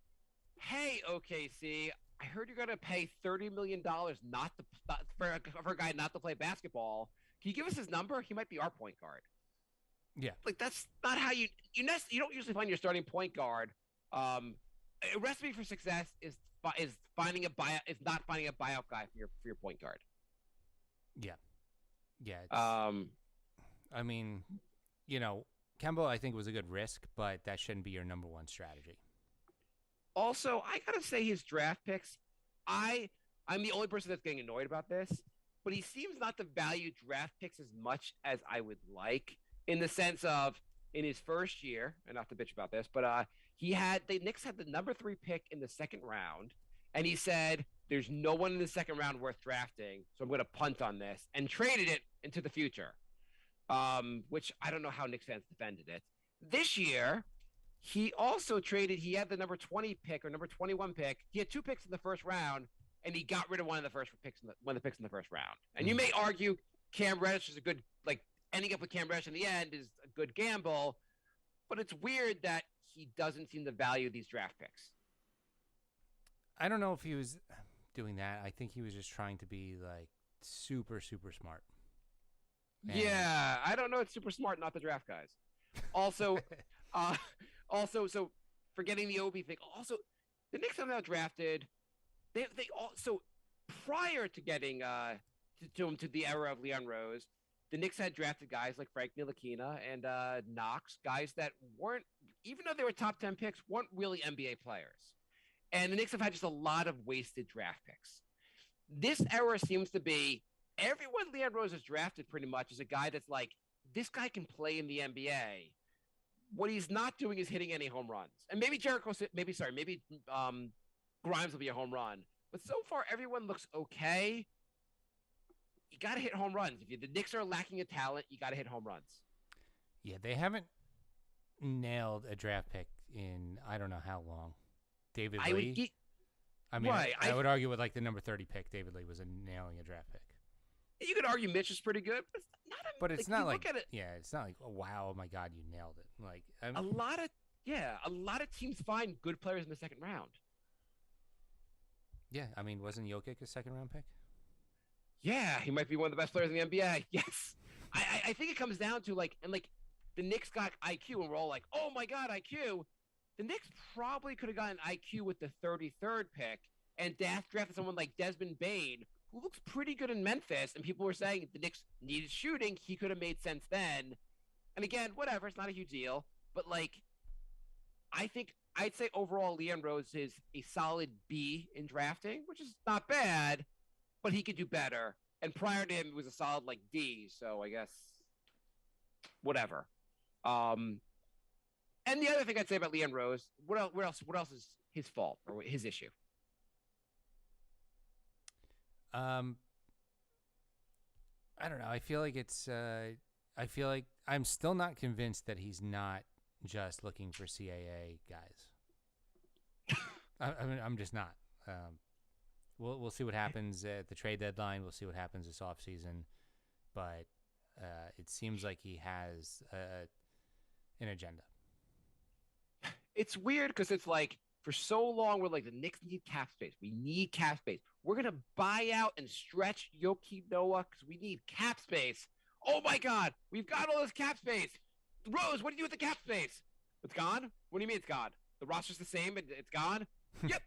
Speaker 2: hey, OKC, I heard you're going to pay $30 million for a guy not to play basketball. Can you give us his number? He might be our point guard.
Speaker 1: Yeah.
Speaker 2: Like, that's not how you don't usually find your starting point guard. A recipe for success is not finding a buyout guy for your point guard.
Speaker 1: Yeah. Yeah. I mean, Kemba, I think, was a good risk, but that shouldn't be your number one strategy.
Speaker 2: Also, I got to say his draft picks, I'm the only person that's getting annoyed about this, but he seems not to value draft picks as much as I would like, in the sense of in his first year, and not to bitch about this, but the Knicks had the number 3 pick in the 2nd round, and he said, there's no one in the 2nd round worth drafting, so I'm going to punt on this, and traded it into the future, which I don't know how Knicks fans defended it. This year, he also he had the number 20 pick or number 21 pick. He had 2 picks in the 1st round, and he got rid of one of the picks in the 1st round. And you may argue Cam Reddish is a good, ending up with Cam Reddish in the end is a good gamble, but it's weird that he doesn't seem to value these draft picks.
Speaker 1: I don't know if he was doing that. I think he was just trying to be super, super smart.
Speaker 2: Yeah, I don't know. It's super smart not to draft guys. Also, so forgetting the Obi thing. Also, the Knicks have now drafted. They also prior to getting to the era of Leon Rose, the Knicks had drafted guys like Frank Ntilikina and Knox, guys that weren't, even though they were top 10 picks, weren't really NBA players. And the Knicks have had just a lot of wasted draft picks. This era seems to be everyone Leon Rose has drafted pretty much is a guy that's like, this guy can play in the NBA. What he's not doing is hitting any home runs. And maybe Grimes will be a home run. But so far, everyone looks okay. You got to hit home runs. If the Knicks are lacking in talent, you got to hit home runs.
Speaker 1: Yeah, they haven't nailed a draft pick in I don't know how long. David Lee. I would argue with the number 30 pick, David Lee was nailing a draft pick.
Speaker 2: You could argue Mitch is pretty good, but it's not
Speaker 1: it's not like, oh, wow, oh my God, you nailed it.
Speaker 2: A lot of teams find good players in the 2nd round.
Speaker 1: Yeah, wasn't Jokic a 2nd round pick?
Speaker 2: Yeah, he might be one of the best players in the NBA. Yes. I think it comes down to the Knicks got IQ and we're all like, oh my God, IQ. The Knicks probably could have gotten IQ with the 33rd pick and drafted someone like Desmond Bane, who looks pretty good in Memphis. And people were saying if the Knicks needed shooting, he could have made sense then. And again, whatever, it's not a huge deal. But like, I think I'd say overall, Leon Rose is a solid B in drafting, which is not bad, but he could do better. And prior to him, it was a solid like D. So I guess whatever. And the other thing I'd say about Leon Rose, what else is his fault or his issue?
Speaker 1: I don't know. I feel like I feel like I'm still not convinced that he's not just looking for CAA guys. I'm just not. We'll see what happens at the trade deadline. We'll see what happens this offseason. But it seems like he has an agenda.
Speaker 2: It's weird because it's like for so long we're like the Knicks need cap space. We need cap space. We're gonna buy out and stretch Joakim Noah because we need cap space. Oh my God, we've got all this cap space. Rose, what do you do with the cap space? It's gone. What do you mean it's gone? The roster's the same and it's gone. Yep,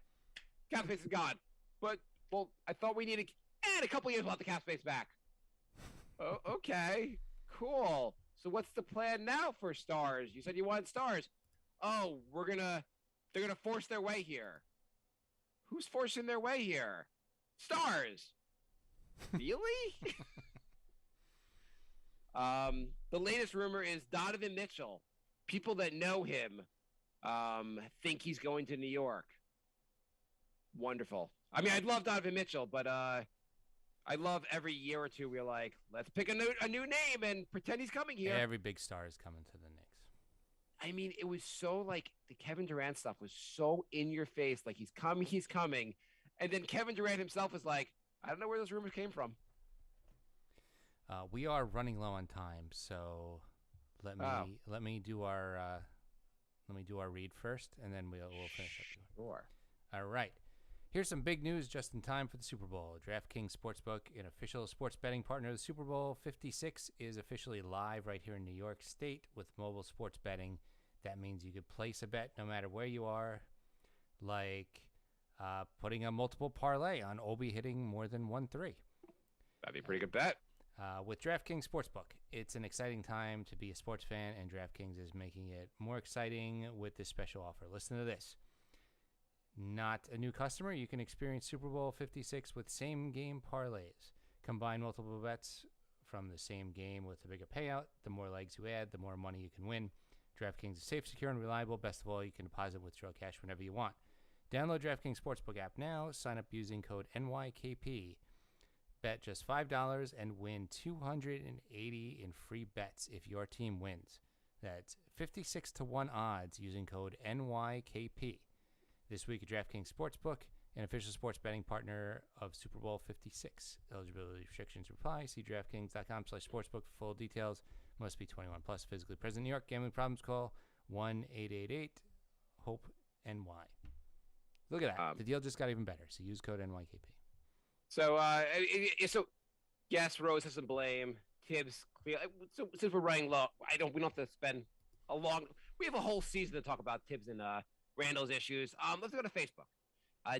Speaker 2: cap space is gone. But well, I thought we needed and a couple years we'll have the cap space back. Oh, okay, cool. So what's the plan now for stars? You said you wanted stars. Oh, they're gonna force their way here. Who's forcing their way here? Stars. Really? The latest rumor is Donovan Mitchell. People that know him think he's going to New York. Wonderful. I mean, I'd love Donovan Mitchell, but I love every year or two we're like, let's pick a new name and pretend he's coming here.
Speaker 1: Every big star is coming to the Knicks.
Speaker 2: I mean, it was so like the Kevin Durant stuff was so in your face, like he's coming. And then Kevin Durant himself was like, I don't know where those rumors came from.
Speaker 1: We are running low on time, so let me do our read first, and then we'll finish up.
Speaker 2: Sure.
Speaker 1: All right. Here's some big news just in time for the Super Bowl. DraftKings Sportsbook, an official sports betting partner of the Super Bowl 56, is officially live right here in New York State with mobile sports betting. That means you could place a bet no matter where you are, like putting a multiple parlay on Obi hitting more than 1-3.
Speaker 2: That'd be a pretty good bet.
Speaker 1: With DraftKings Sportsbook, it's an exciting time to be a sports fan, and DraftKings is making it more exciting with this special offer. Listen to this. Not a new customer, you can experience Super Bowl 56 with same-game parlays. Combine multiple bets from the same game with a bigger payout. The more legs you add, the more money you can win. DraftKings is safe, secure, and reliable. Best of all, you can deposit and withdraw cash whenever you want. Download DraftKings Sportsbook app now. Sign up using code NYKP. Bet just $5 and win $280 in free bets if your team wins. That's 56-1 odds using code NYKP. This week at DraftKings Sportsbook, an official sports betting partner of Super Bowl 56. Eligibility restrictions apply. See DraftKings.com/sportsbook for full details. Must be 21 plus, physically present in New York. Gambling problems, call 1-888-HOPE-NY. Look at that. The deal just got even better. So use code NYKP.
Speaker 2: So, yes, Rose has some blame. Tibbs, so since we're running low, we don't have to spend we have a whole season to talk about Tibbs and Randall's issues. Let's go to Facebook.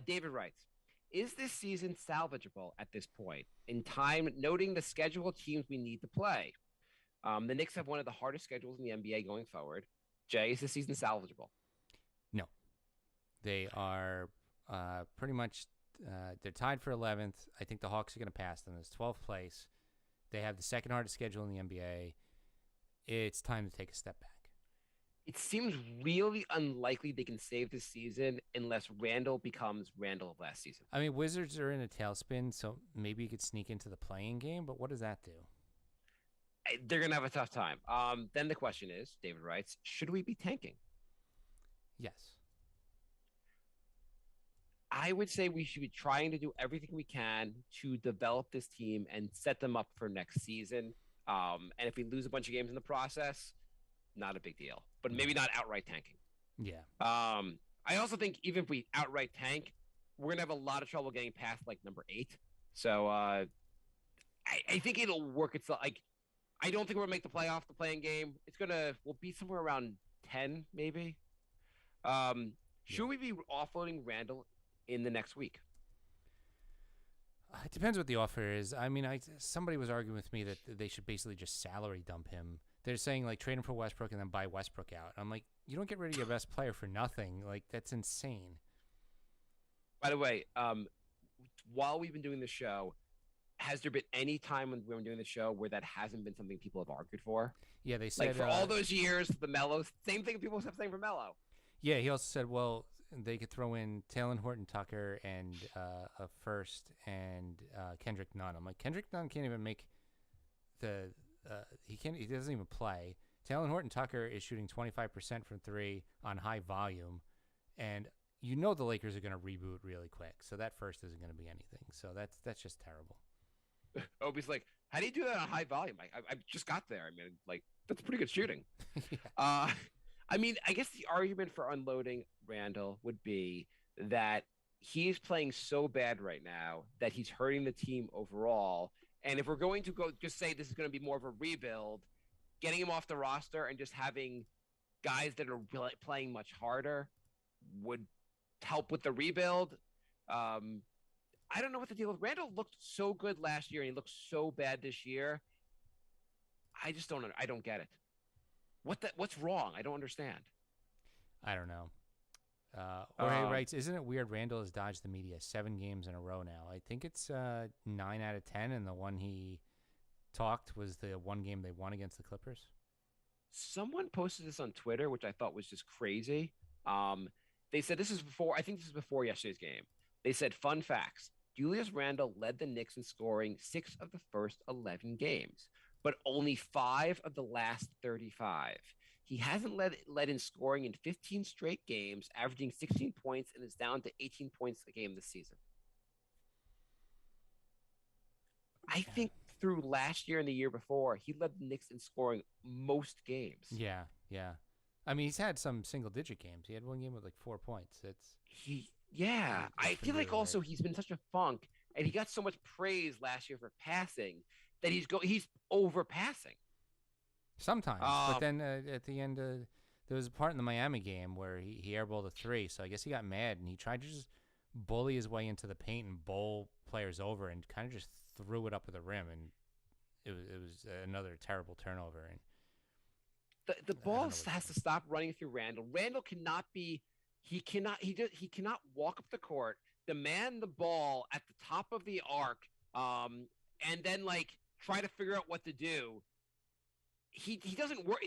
Speaker 2: David writes, is this season salvageable at this point in time, noting the schedule of teams we need to play? The Knicks have one of the hardest schedules in the NBA going forward. Jay, is this season salvageable?
Speaker 1: No. They are pretty much they're tied for 11th. I think the Hawks are going to pass them. It's 12th place. They have the second hardest schedule in the NBA. It's time to take a step back.
Speaker 2: It seems really unlikely they can save this season unless Randall becomes Randall of last season.
Speaker 1: I mean, Wizards are in a tailspin, so maybe you could sneak into the playing game, but what does that do?
Speaker 2: They're going to have a tough time. Then the question is, David writes, should we be tanking?
Speaker 1: Yes.
Speaker 2: I would say we should be trying to do everything we can to develop this team and set them up for next season. And if we lose a bunch of games in the process, not a big deal, but maybe not outright tanking.
Speaker 1: Yeah.
Speaker 2: I also think even if we outright tank, we're going to have a lot of trouble getting past like number 8. So I think it'll work itself. Like, I don't think we're going to make the playing game. We'll be somewhere around 10, maybe. Should we be offloading Randall in the next week?
Speaker 1: It depends what the offer is. I mean, somebody was arguing with me that they should basically just salary dump him they're saying like trade him for Westbrook and then buy Westbrook out. I'm like, you don't get rid of your best player for nothing. Like that's insane.
Speaker 2: By the way, while we've been doing the show, has there been any time when we were doing the show where that hasn't been something people have argued for?
Speaker 1: Yeah, they said
Speaker 2: Like for all those years, the Melo, same thing people have saying for Melo.
Speaker 1: Yeah, he also said, well, they could throw in Taylor Horton Tucker and a first and Kendrick Nunn. I'm like, Kendrick Nunn can't even make the he doesn't even play. Taylor Horton Tucker is shooting 25% from three on high volume, and you know the Lakers are going to reboot really quick, so that first isn't going to be anything. So that's just terrible.
Speaker 2: Obi's like, how do you do that on high volume? I just got there. I mean, like that's pretty good shooting.
Speaker 1: Yeah.
Speaker 2: I mean, I guess the argument for unloading Randall would be that he's playing so bad right now that he's hurting the team overall. And if we're going to go just say this is going to be more of a rebuild, getting him off the roster and just having guys that are really playing much harder would help with the rebuild. I don't know what the deal with Randall looked so good last year and he looked so bad this year. I just don't. I don't get it. What's wrong? I don't understand.
Speaker 1: I don't know. Jorge writes, isn't it weird Randall has dodged the media 7 games in a row now? I think it's 9 out of 10, and the one he talked was the one game they won against the Clippers.
Speaker 2: Someone posted this on Twitter, which I thought was just crazy. They said this is before yesterday's game. They said, fun facts. Julius Randle led the Knicks in scoring 6 of the first 11 games, but only 5 of the last 35. He hasn't led in scoring in 15 straight games, averaging 16 points, and is down to 18 points a game this season. I think through last year and the year before, he led the Knicks in scoring most games.
Speaker 1: Yeah. I mean, he's had some single-digit games. He had one game with like 4 points. I feel like also he's been such a funk, and he got so much praise last year for passing that he's overpassing. Sometimes, but then at the end, there was a part in the Miami game where he airballed a 3, so I guess he got mad and he tried to just bully his way into the paint and bowl players over and kind of just threw it up at the rim, and it was another terrible turnover. And
Speaker 2: the ball has to stop running through Randall. Randall cannot walk up the court, demand the ball at the top of the arc, and then like try to figure out what to do. He doesn't work.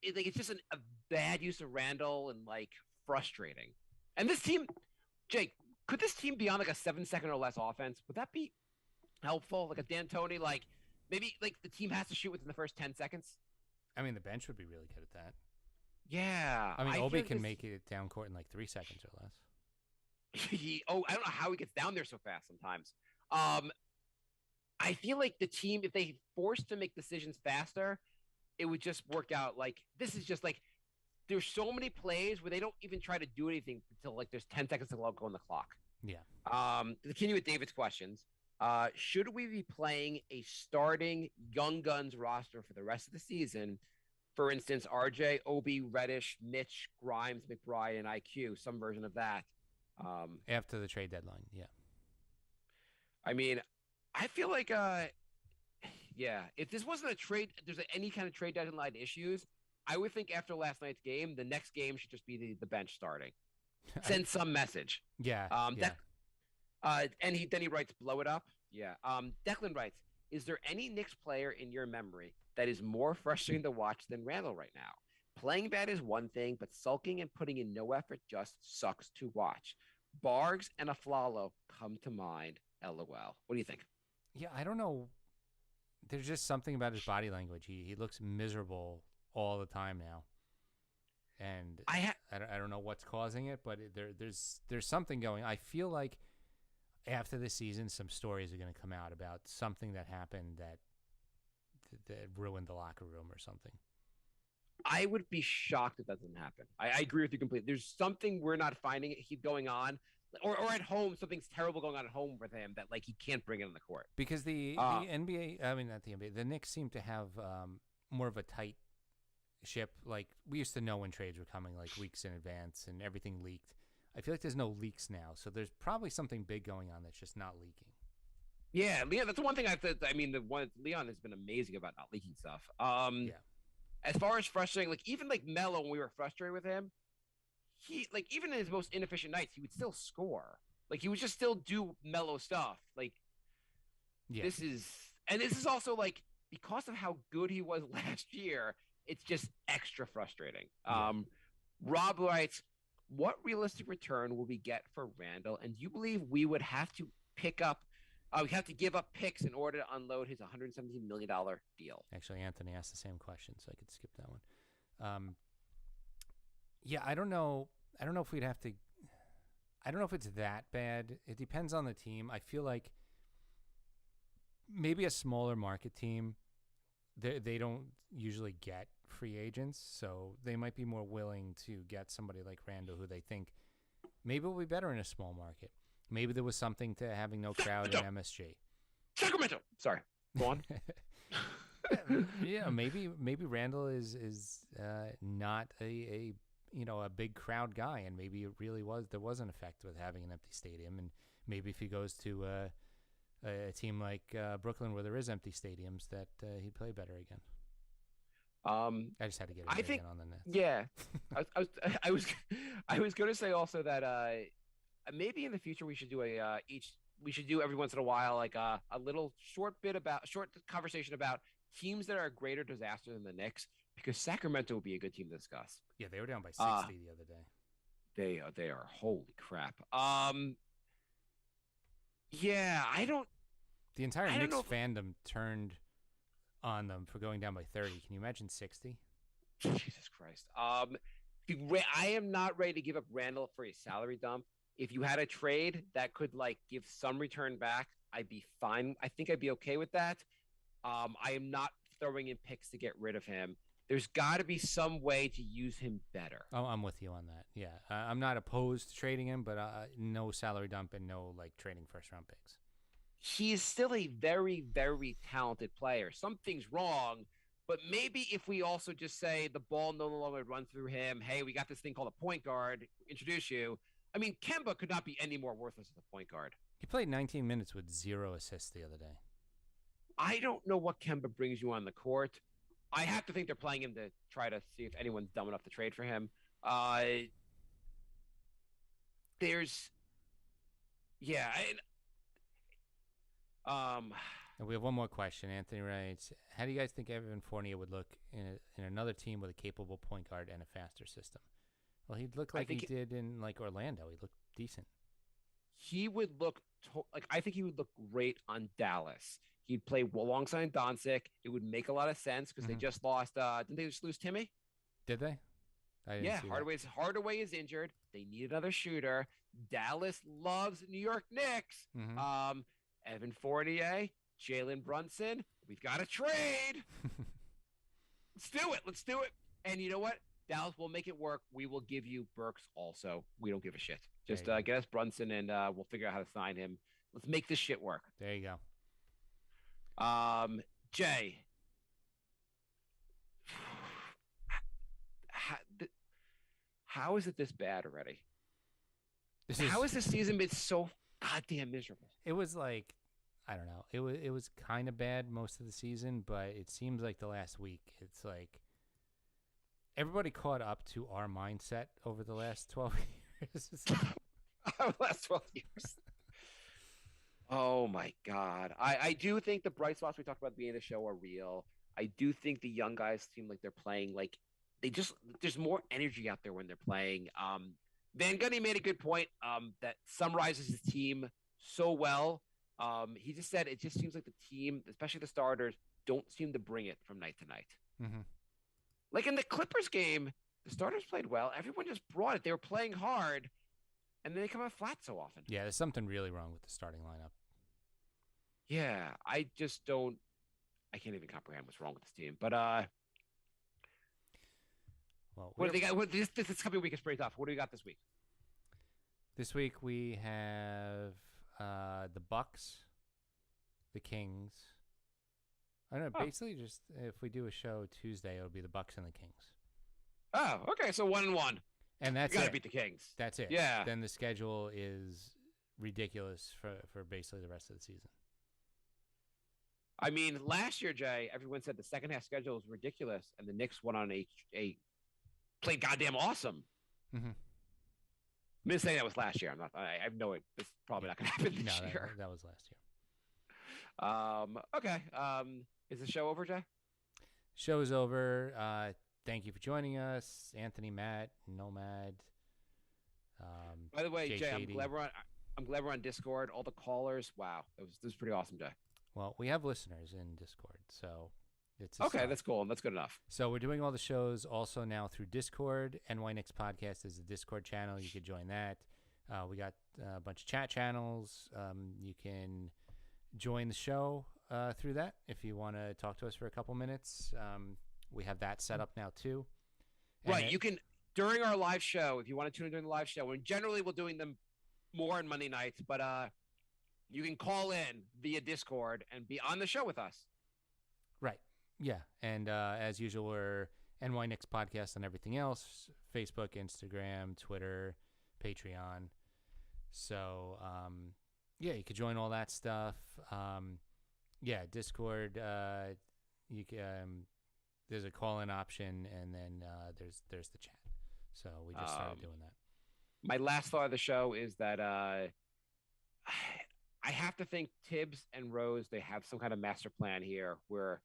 Speaker 2: It's just a bad use of Randall and like frustrating. And this team, Jake, could this team be on like a 7-second or less offense? Would that be helpful? Like a D'Antoni, like maybe like the team has to shoot within the first 10 seconds.
Speaker 1: I mean, the bench would be really good at that.
Speaker 2: Yeah,
Speaker 1: I mean, Obi can make it down court in like 3 seconds or less.
Speaker 2: I don't know how he gets down there so fast sometimes. I feel like the team, if they forced to make decisions faster, it would just work out. Like this is just like there's so many plays where they don't even try to do anything until like there's 10 seconds to go on the clock.
Speaker 1: Yeah.
Speaker 2: To continue with David's questions, should we be playing a starting Young Guns roster for the rest of the season? For instance, RJ, Obi, Reddish, Mitch, Grimes, McBride, and IQ, some version of that.
Speaker 1: After the trade deadline, yeah.
Speaker 2: I mean, I feel like, if this wasn't a trade, if there's any kind of trade deadline issues, I would think after last night's game, the next game should just be the bench starting. Send some message.
Speaker 1: Yeah.
Speaker 2: And he writes, blow it up. Yeah. Declan writes, is there any Knicks player in your memory that is more frustrating to watch than Randall right now? Playing bad is one thing, but sulking and putting in no effort just sucks to watch. Bargs and Aflalo come to mind. LOL. What do you think?
Speaker 1: Yeah, I don't know. There's just something about his body language. He looks miserable all the time now. And I don't know what's causing it, but there's something going. I feel like after the season, some stories are going to come out about something that happened that ruined the locker room or something.
Speaker 2: I would be shocked if that doesn't happen. I agree with you completely. There's something we're not finding going on, or at home, something's terrible going on at home with him that like he can't bring it on the court.
Speaker 1: Because the NBA, I mean not the NBA, the Knicks seem to have more of a tight ship. Like we used to know when trades were coming, like weeks in advance, and everything leaked. I feel like there's no leaks now, so there's probably something big going on that's just not leaking.
Speaker 2: Yeah, Leon. That's the one thing Leon has been amazing about not leaking stuff.
Speaker 1: Yeah.
Speaker 2: as far as frustrating, like even like Melo, when we were frustrated with him, he like even in his most inefficient nights, he would still score. Like he would just still do Melo stuff. Like
Speaker 1: Yeah.
Speaker 2: this is also like because of how good he was last year, it's just extra frustrating.
Speaker 1: Yeah.
Speaker 2: Rob writes, what realistic return will we get for Randall? And do you believe we would have to we have to give up picks in order to unload his $117 million deal?
Speaker 1: Actually, Anthony asked the same question, so I could skip that one. Yeah, I don't know. I don't know if we'd have to. I don't know if it's that bad. It depends on the team. I feel like maybe a smaller market team, they don't usually get free agents, so they might be more willing to get somebody like Randall, who they think maybe will be better in a small market. Maybe there was something to having no crowd in MSG.
Speaker 2: Sacramento. Sorry. Go on.
Speaker 1: Yeah, maybe Randall is not a big crowd guy, and maybe there was an effect with having an empty stadium, and maybe if he goes to a team like Brooklyn where there is empty stadiums, that he'd play better again. I just had to get it again on the Nets.
Speaker 2: Yeah, I was going to say also that maybe in the future we should do we should do every once in a while like a little short conversation about teams that are a greater disaster than the Knicks, because Sacramento would be a good team to discuss.
Speaker 1: Yeah, they were down by 60 the other day.
Speaker 2: They are holy crap. Yeah,
Speaker 1: The entire
Speaker 2: I don't
Speaker 1: Knicks
Speaker 2: know if-
Speaker 1: fandom turned on them for going down by 30. Can you imagine 60?
Speaker 2: Jesus Christ. I am not ready to give up Randall for a salary dump. If you had a trade that could like give some return back, I'd be fine. I think I'd be okay with that. I am not throwing in picks to get rid of him. There's got to be some way to use him better.
Speaker 1: Oh, I'm with you on that. Yeah, I'm not opposed to trading him, but no salary dump and no like trading first-round picks.
Speaker 2: He is still a very, very talented player. Something's wrong, but maybe if we also just say the ball no longer runs through him, hey, we got this thing called a point guard, introduce you. I mean, Kemba could not be any more worthless as a point guard.
Speaker 1: He played 19 minutes with 0 assists the other day.
Speaker 2: I don't know what Kemba brings you on the court. I have to think they're playing him to try to see if anyone's dumb enough to trade for him.
Speaker 1: And we have one more question. Anthony writes, how do you guys think Evan Fournier would look in another team with a capable point guard and a faster system? Well, he'd look like he did in like Orlando. He looked decent.
Speaker 2: He would look I think he would look great on Dallas. He'd play alongside Doncic. It would make a lot of sense because they just lost. Didn't they just lose Timmy?
Speaker 1: Did they? I didn't
Speaker 2: Yeah,
Speaker 1: see
Speaker 2: Hardaway is injured. They need another shooter. Dallas loves New York Knicks.
Speaker 1: Mhm.
Speaker 2: Evan Fournier, Jalen Brunson. We've got to trade. Let's do it. And you know what? Dallas will make it work. We will give you Burks also. We don't give a shit. Just
Speaker 1: There you
Speaker 2: get us Brunson, and we'll figure out how to sign him. Let's make this shit work.
Speaker 1: There you go.
Speaker 2: Jay, how is it this bad already? How is this season been so goddamn miserable?
Speaker 1: It was like, I don't know. It was kind of bad most of the season, but it seems like the last week, it's like everybody caught up to our mindset over the last 12 years.
Speaker 2: Last 12 years. Oh my God. I do think the bright spots we talked about at the beginning of the show are real. I do think the young guys seem like they're playing like there's more energy out there when they're playing. Van Gundy made a good point that summarizes his team so well. He just said it just seems like the team, especially the starters, don't seem to bring it from night to night.
Speaker 1: Mm-hmm.
Speaker 2: Like in the Clippers game, the starters played well. Everyone just brought it. They were playing hard, and then they come out flat so often.
Speaker 1: Yeah, there's something really wrong with the starting lineup.
Speaker 2: Yeah, I just don't. I can't even comprehend what's wrong with this team. But
Speaker 1: Well,
Speaker 2: what do they got? This coming week is pretty tough. What do we got this week?
Speaker 1: this week we have the Bucks, the Kings. I don't know.
Speaker 2: Oh.
Speaker 1: Basically, just if we do a show Tuesday, it'll be the Bucks and the Kings.
Speaker 2: Oh, okay. So 1-1.
Speaker 1: And that's
Speaker 2: You got to
Speaker 1: it.
Speaker 2: beat the Kings.
Speaker 1: That's it.
Speaker 2: Yeah.
Speaker 1: Then the schedule is ridiculous for basically the rest of the season.
Speaker 2: I mean, last year, Jay, everyone said the second half schedule was ridiculous, and the Knicks went on a played goddamn awesome.
Speaker 1: Mhm.
Speaker 2: I'm just saying that was last year. I have no. It's probably not going to happen this
Speaker 1: No,
Speaker 2: year.
Speaker 1: that was last year.
Speaker 2: Okay. Is the show over, Jay?
Speaker 1: Show is over. Thank you for joining us, Anthony, Matt, Nomad.
Speaker 2: By the way, Jay, I'm
Speaker 1: JKD.
Speaker 2: glad we're on Discord. All the callers. Wow, this was pretty awesome, Jay.
Speaker 1: Well, we have listeners in Discord, so it's a
Speaker 2: Okay,
Speaker 1: start.
Speaker 2: that's cool. That's good enough.
Speaker 1: So we're doing all the shows also now through Discord. NY Knicks Podcast is the Discord channel. You could join that. We got a bunch of chat channels. You can join the show through that if you want to talk to us for a couple minutes. We have that set up now too. And
Speaker 2: Right, you can during our live show if you want to tune in during the live show. And generally, we're doing them more on Monday nights, but you can call in via Discord and be on the show with us.
Speaker 1: Right. Yeah. And as usual, we're NY Knicks Podcast on everything else: Facebook, Instagram, Twitter, Patreon. So yeah, you could join all that stuff. Yeah, Discord. You can. There's a call-in option, and then there's the chat. So we just started doing that.
Speaker 2: My last thought of the show is that I have to think Tibbs and Rose, they have some kind of master plan here where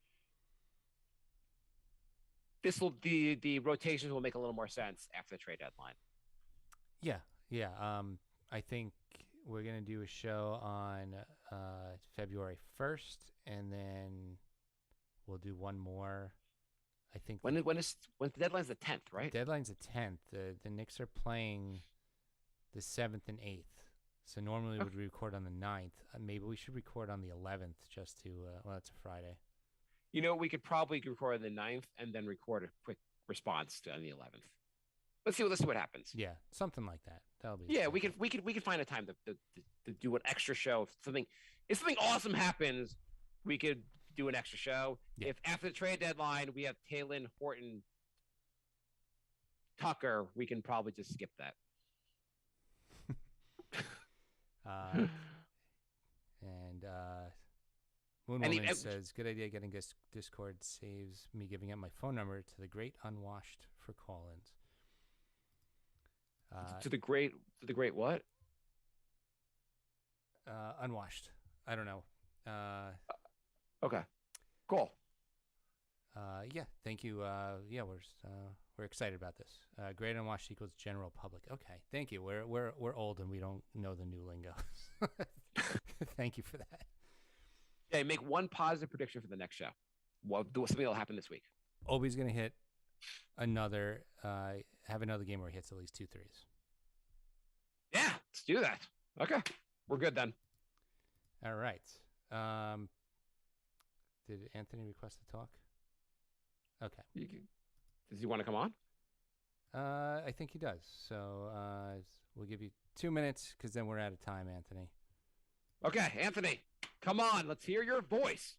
Speaker 2: the rotations will make a little more sense after the trade deadline.
Speaker 1: Yeah. I think we're gonna do a show on February 1st, and then we'll do one more. I think
Speaker 2: When the deadline's the 10th, right?
Speaker 1: deadline's the 10th. The Knicks are playing the 7th and 8th. So normally we'd record on the 9th. Maybe we should record on the 11th just to well, it's a Friday.
Speaker 2: You know, we could probably record on the 9th and then record a quick response on the 11th. Let's see what happens.
Speaker 1: Yeah, something like that. That'll be
Speaker 2: Yeah,
Speaker 1: something.
Speaker 2: we could find a time to do an extra show. If something awesome happens, we could do an extra show.
Speaker 1: Yeah.
Speaker 2: If after the trade deadline we have Taylor, Horton, Tucker, we can probably just skip that.
Speaker 1: And Moonwoman says, good idea getting Discord saves me giving up my phone number to the great unwashed for call-ins.
Speaker 2: To the great what?
Speaker 1: Unwashed. I don't know.
Speaker 2: Okay, cool.
Speaker 1: Yeah, thank you. Yeah, we're excited about this. Great unwashed equals general public. Okay, thank you. We're old and we don't know the new lingo. Thank you for that.
Speaker 2: Yeah, make one positive prediction for the next show. Something will happen this week.
Speaker 1: Obi's gonna hit another. Have another game where he hits at least 2 threes.
Speaker 2: Yeah, let's do that. Okay, we're good then.
Speaker 1: All right. Did Anthony request to talk? Okay.
Speaker 2: Does he want to come on?
Speaker 1: I think he does. So we'll give you 2 minutes because then we're out of time, Anthony.
Speaker 2: Okay, Anthony, come on. Let's hear your voice.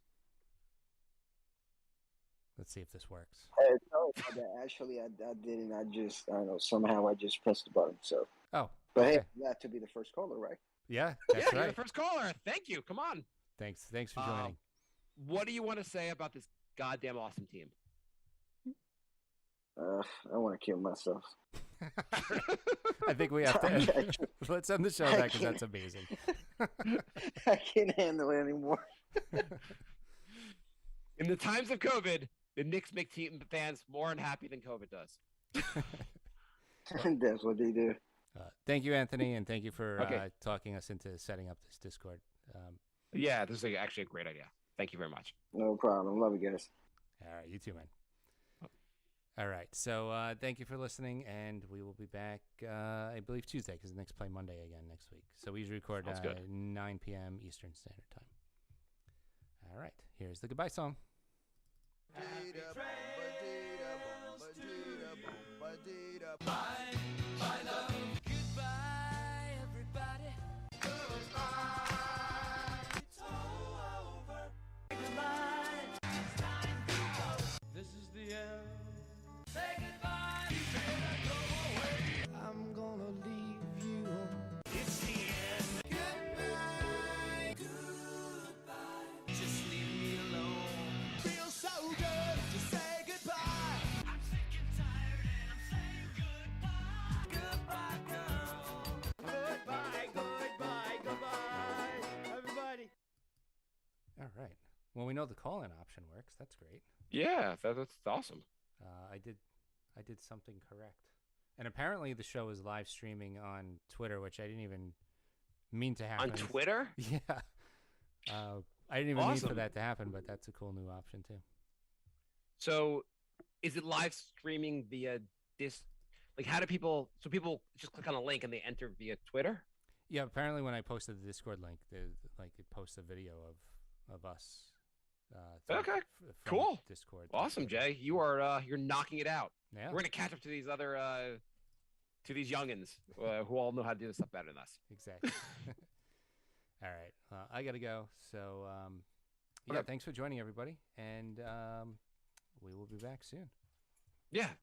Speaker 1: Let's see if this works.
Speaker 6: Hey, sorry about that. Actually, I didn't. I don't know. Somehow I just pressed the button. So,
Speaker 1: Oh,
Speaker 6: but
Speaker 1: okay.
Speaker 6: hey, you have to be the first caller, right?
Speaker 1: Yeah,
Speaker 2: Yeah,
Speaker 1: that's
Speaker 2: you're
Speaker 1: right.
Speaker 2: the first caller. Thank you. Come on.
Speaker 1: Thanks for joining.
Speaker 2: What do you want to say about this goddamn awesome team?
Speaker 6: I want to kill myself.
Speaker 1: I think we have to let's end the show there because that's amazing.
Speaker 6: I can't handle it anymore.
Speaker 2: In the times of COVID, the Knicks make team fans more unhappy than COVID does.
Speaker 6: That's what they do.
Speaker 1: Thank you, Anthony, and thank you for
Speaker 2: Okay.
Speaker 1: talking us into setting up this Discord.
Speaker 2: Yeah, this is actually a great idea. Thank you very much.
Speaker 6: No problem. Love you guys.
Speaker 1: All right, you too, man. All right, so thank you for listening, and we will be back, I believe, Tuesday, because the Knicks play Monday again next week. So we usually record
Speaker 2: Sounds good.
Speaker 1: 9 p.m. Eastern Standard Time. All right, here's the goodbye song.
Speaker 5: Goodbye, everybody. It's all over. Goodbye. It's time to go. This is the end. Say goodbye. You better go away. I'm gonna leave you. It's the end. Goodbye. Goodbye. Just leave me alone.
Speaker 1: Well, we know the call-in option works. That's great.
Speaker 2: Yeah, that's awesome.
Speaker 1: I did something correct. And apparently the show is live streaming on Twitter, which I didn't even mean to happen.
Speaker 2: On Twitter?
Speaker 1: Yeah. I didn't even mean for
Speaker 2: Awesome.
Speaker 1: that to happen, but that's a cool new option too.
Speaker 2: So, is it live streaming via this? Like, how do people? So people just click on a link and they enter via Twitter.
Speaker 1: Yeah, apparently when I posted the Discord link, it posts a video of us.
Speaker 2: Okay,
Speaker 1: from
Speaker 2: cool.
Speaker 1: Discord.
Speaker 2: Awesome, Jay. You are you're knocking it out.
Speaker 1: Yeah,
Speaker 2: We're gonna catch up to these other to these youngins who all know how to do this stuff better than us.
Speaker 1: exactly. All right, I gotta go. So, yeah,
Speaker 2: Okay.
Speaker 1: thanks for joining everybody, and we will be back soon.
Speaker 2: Yeah,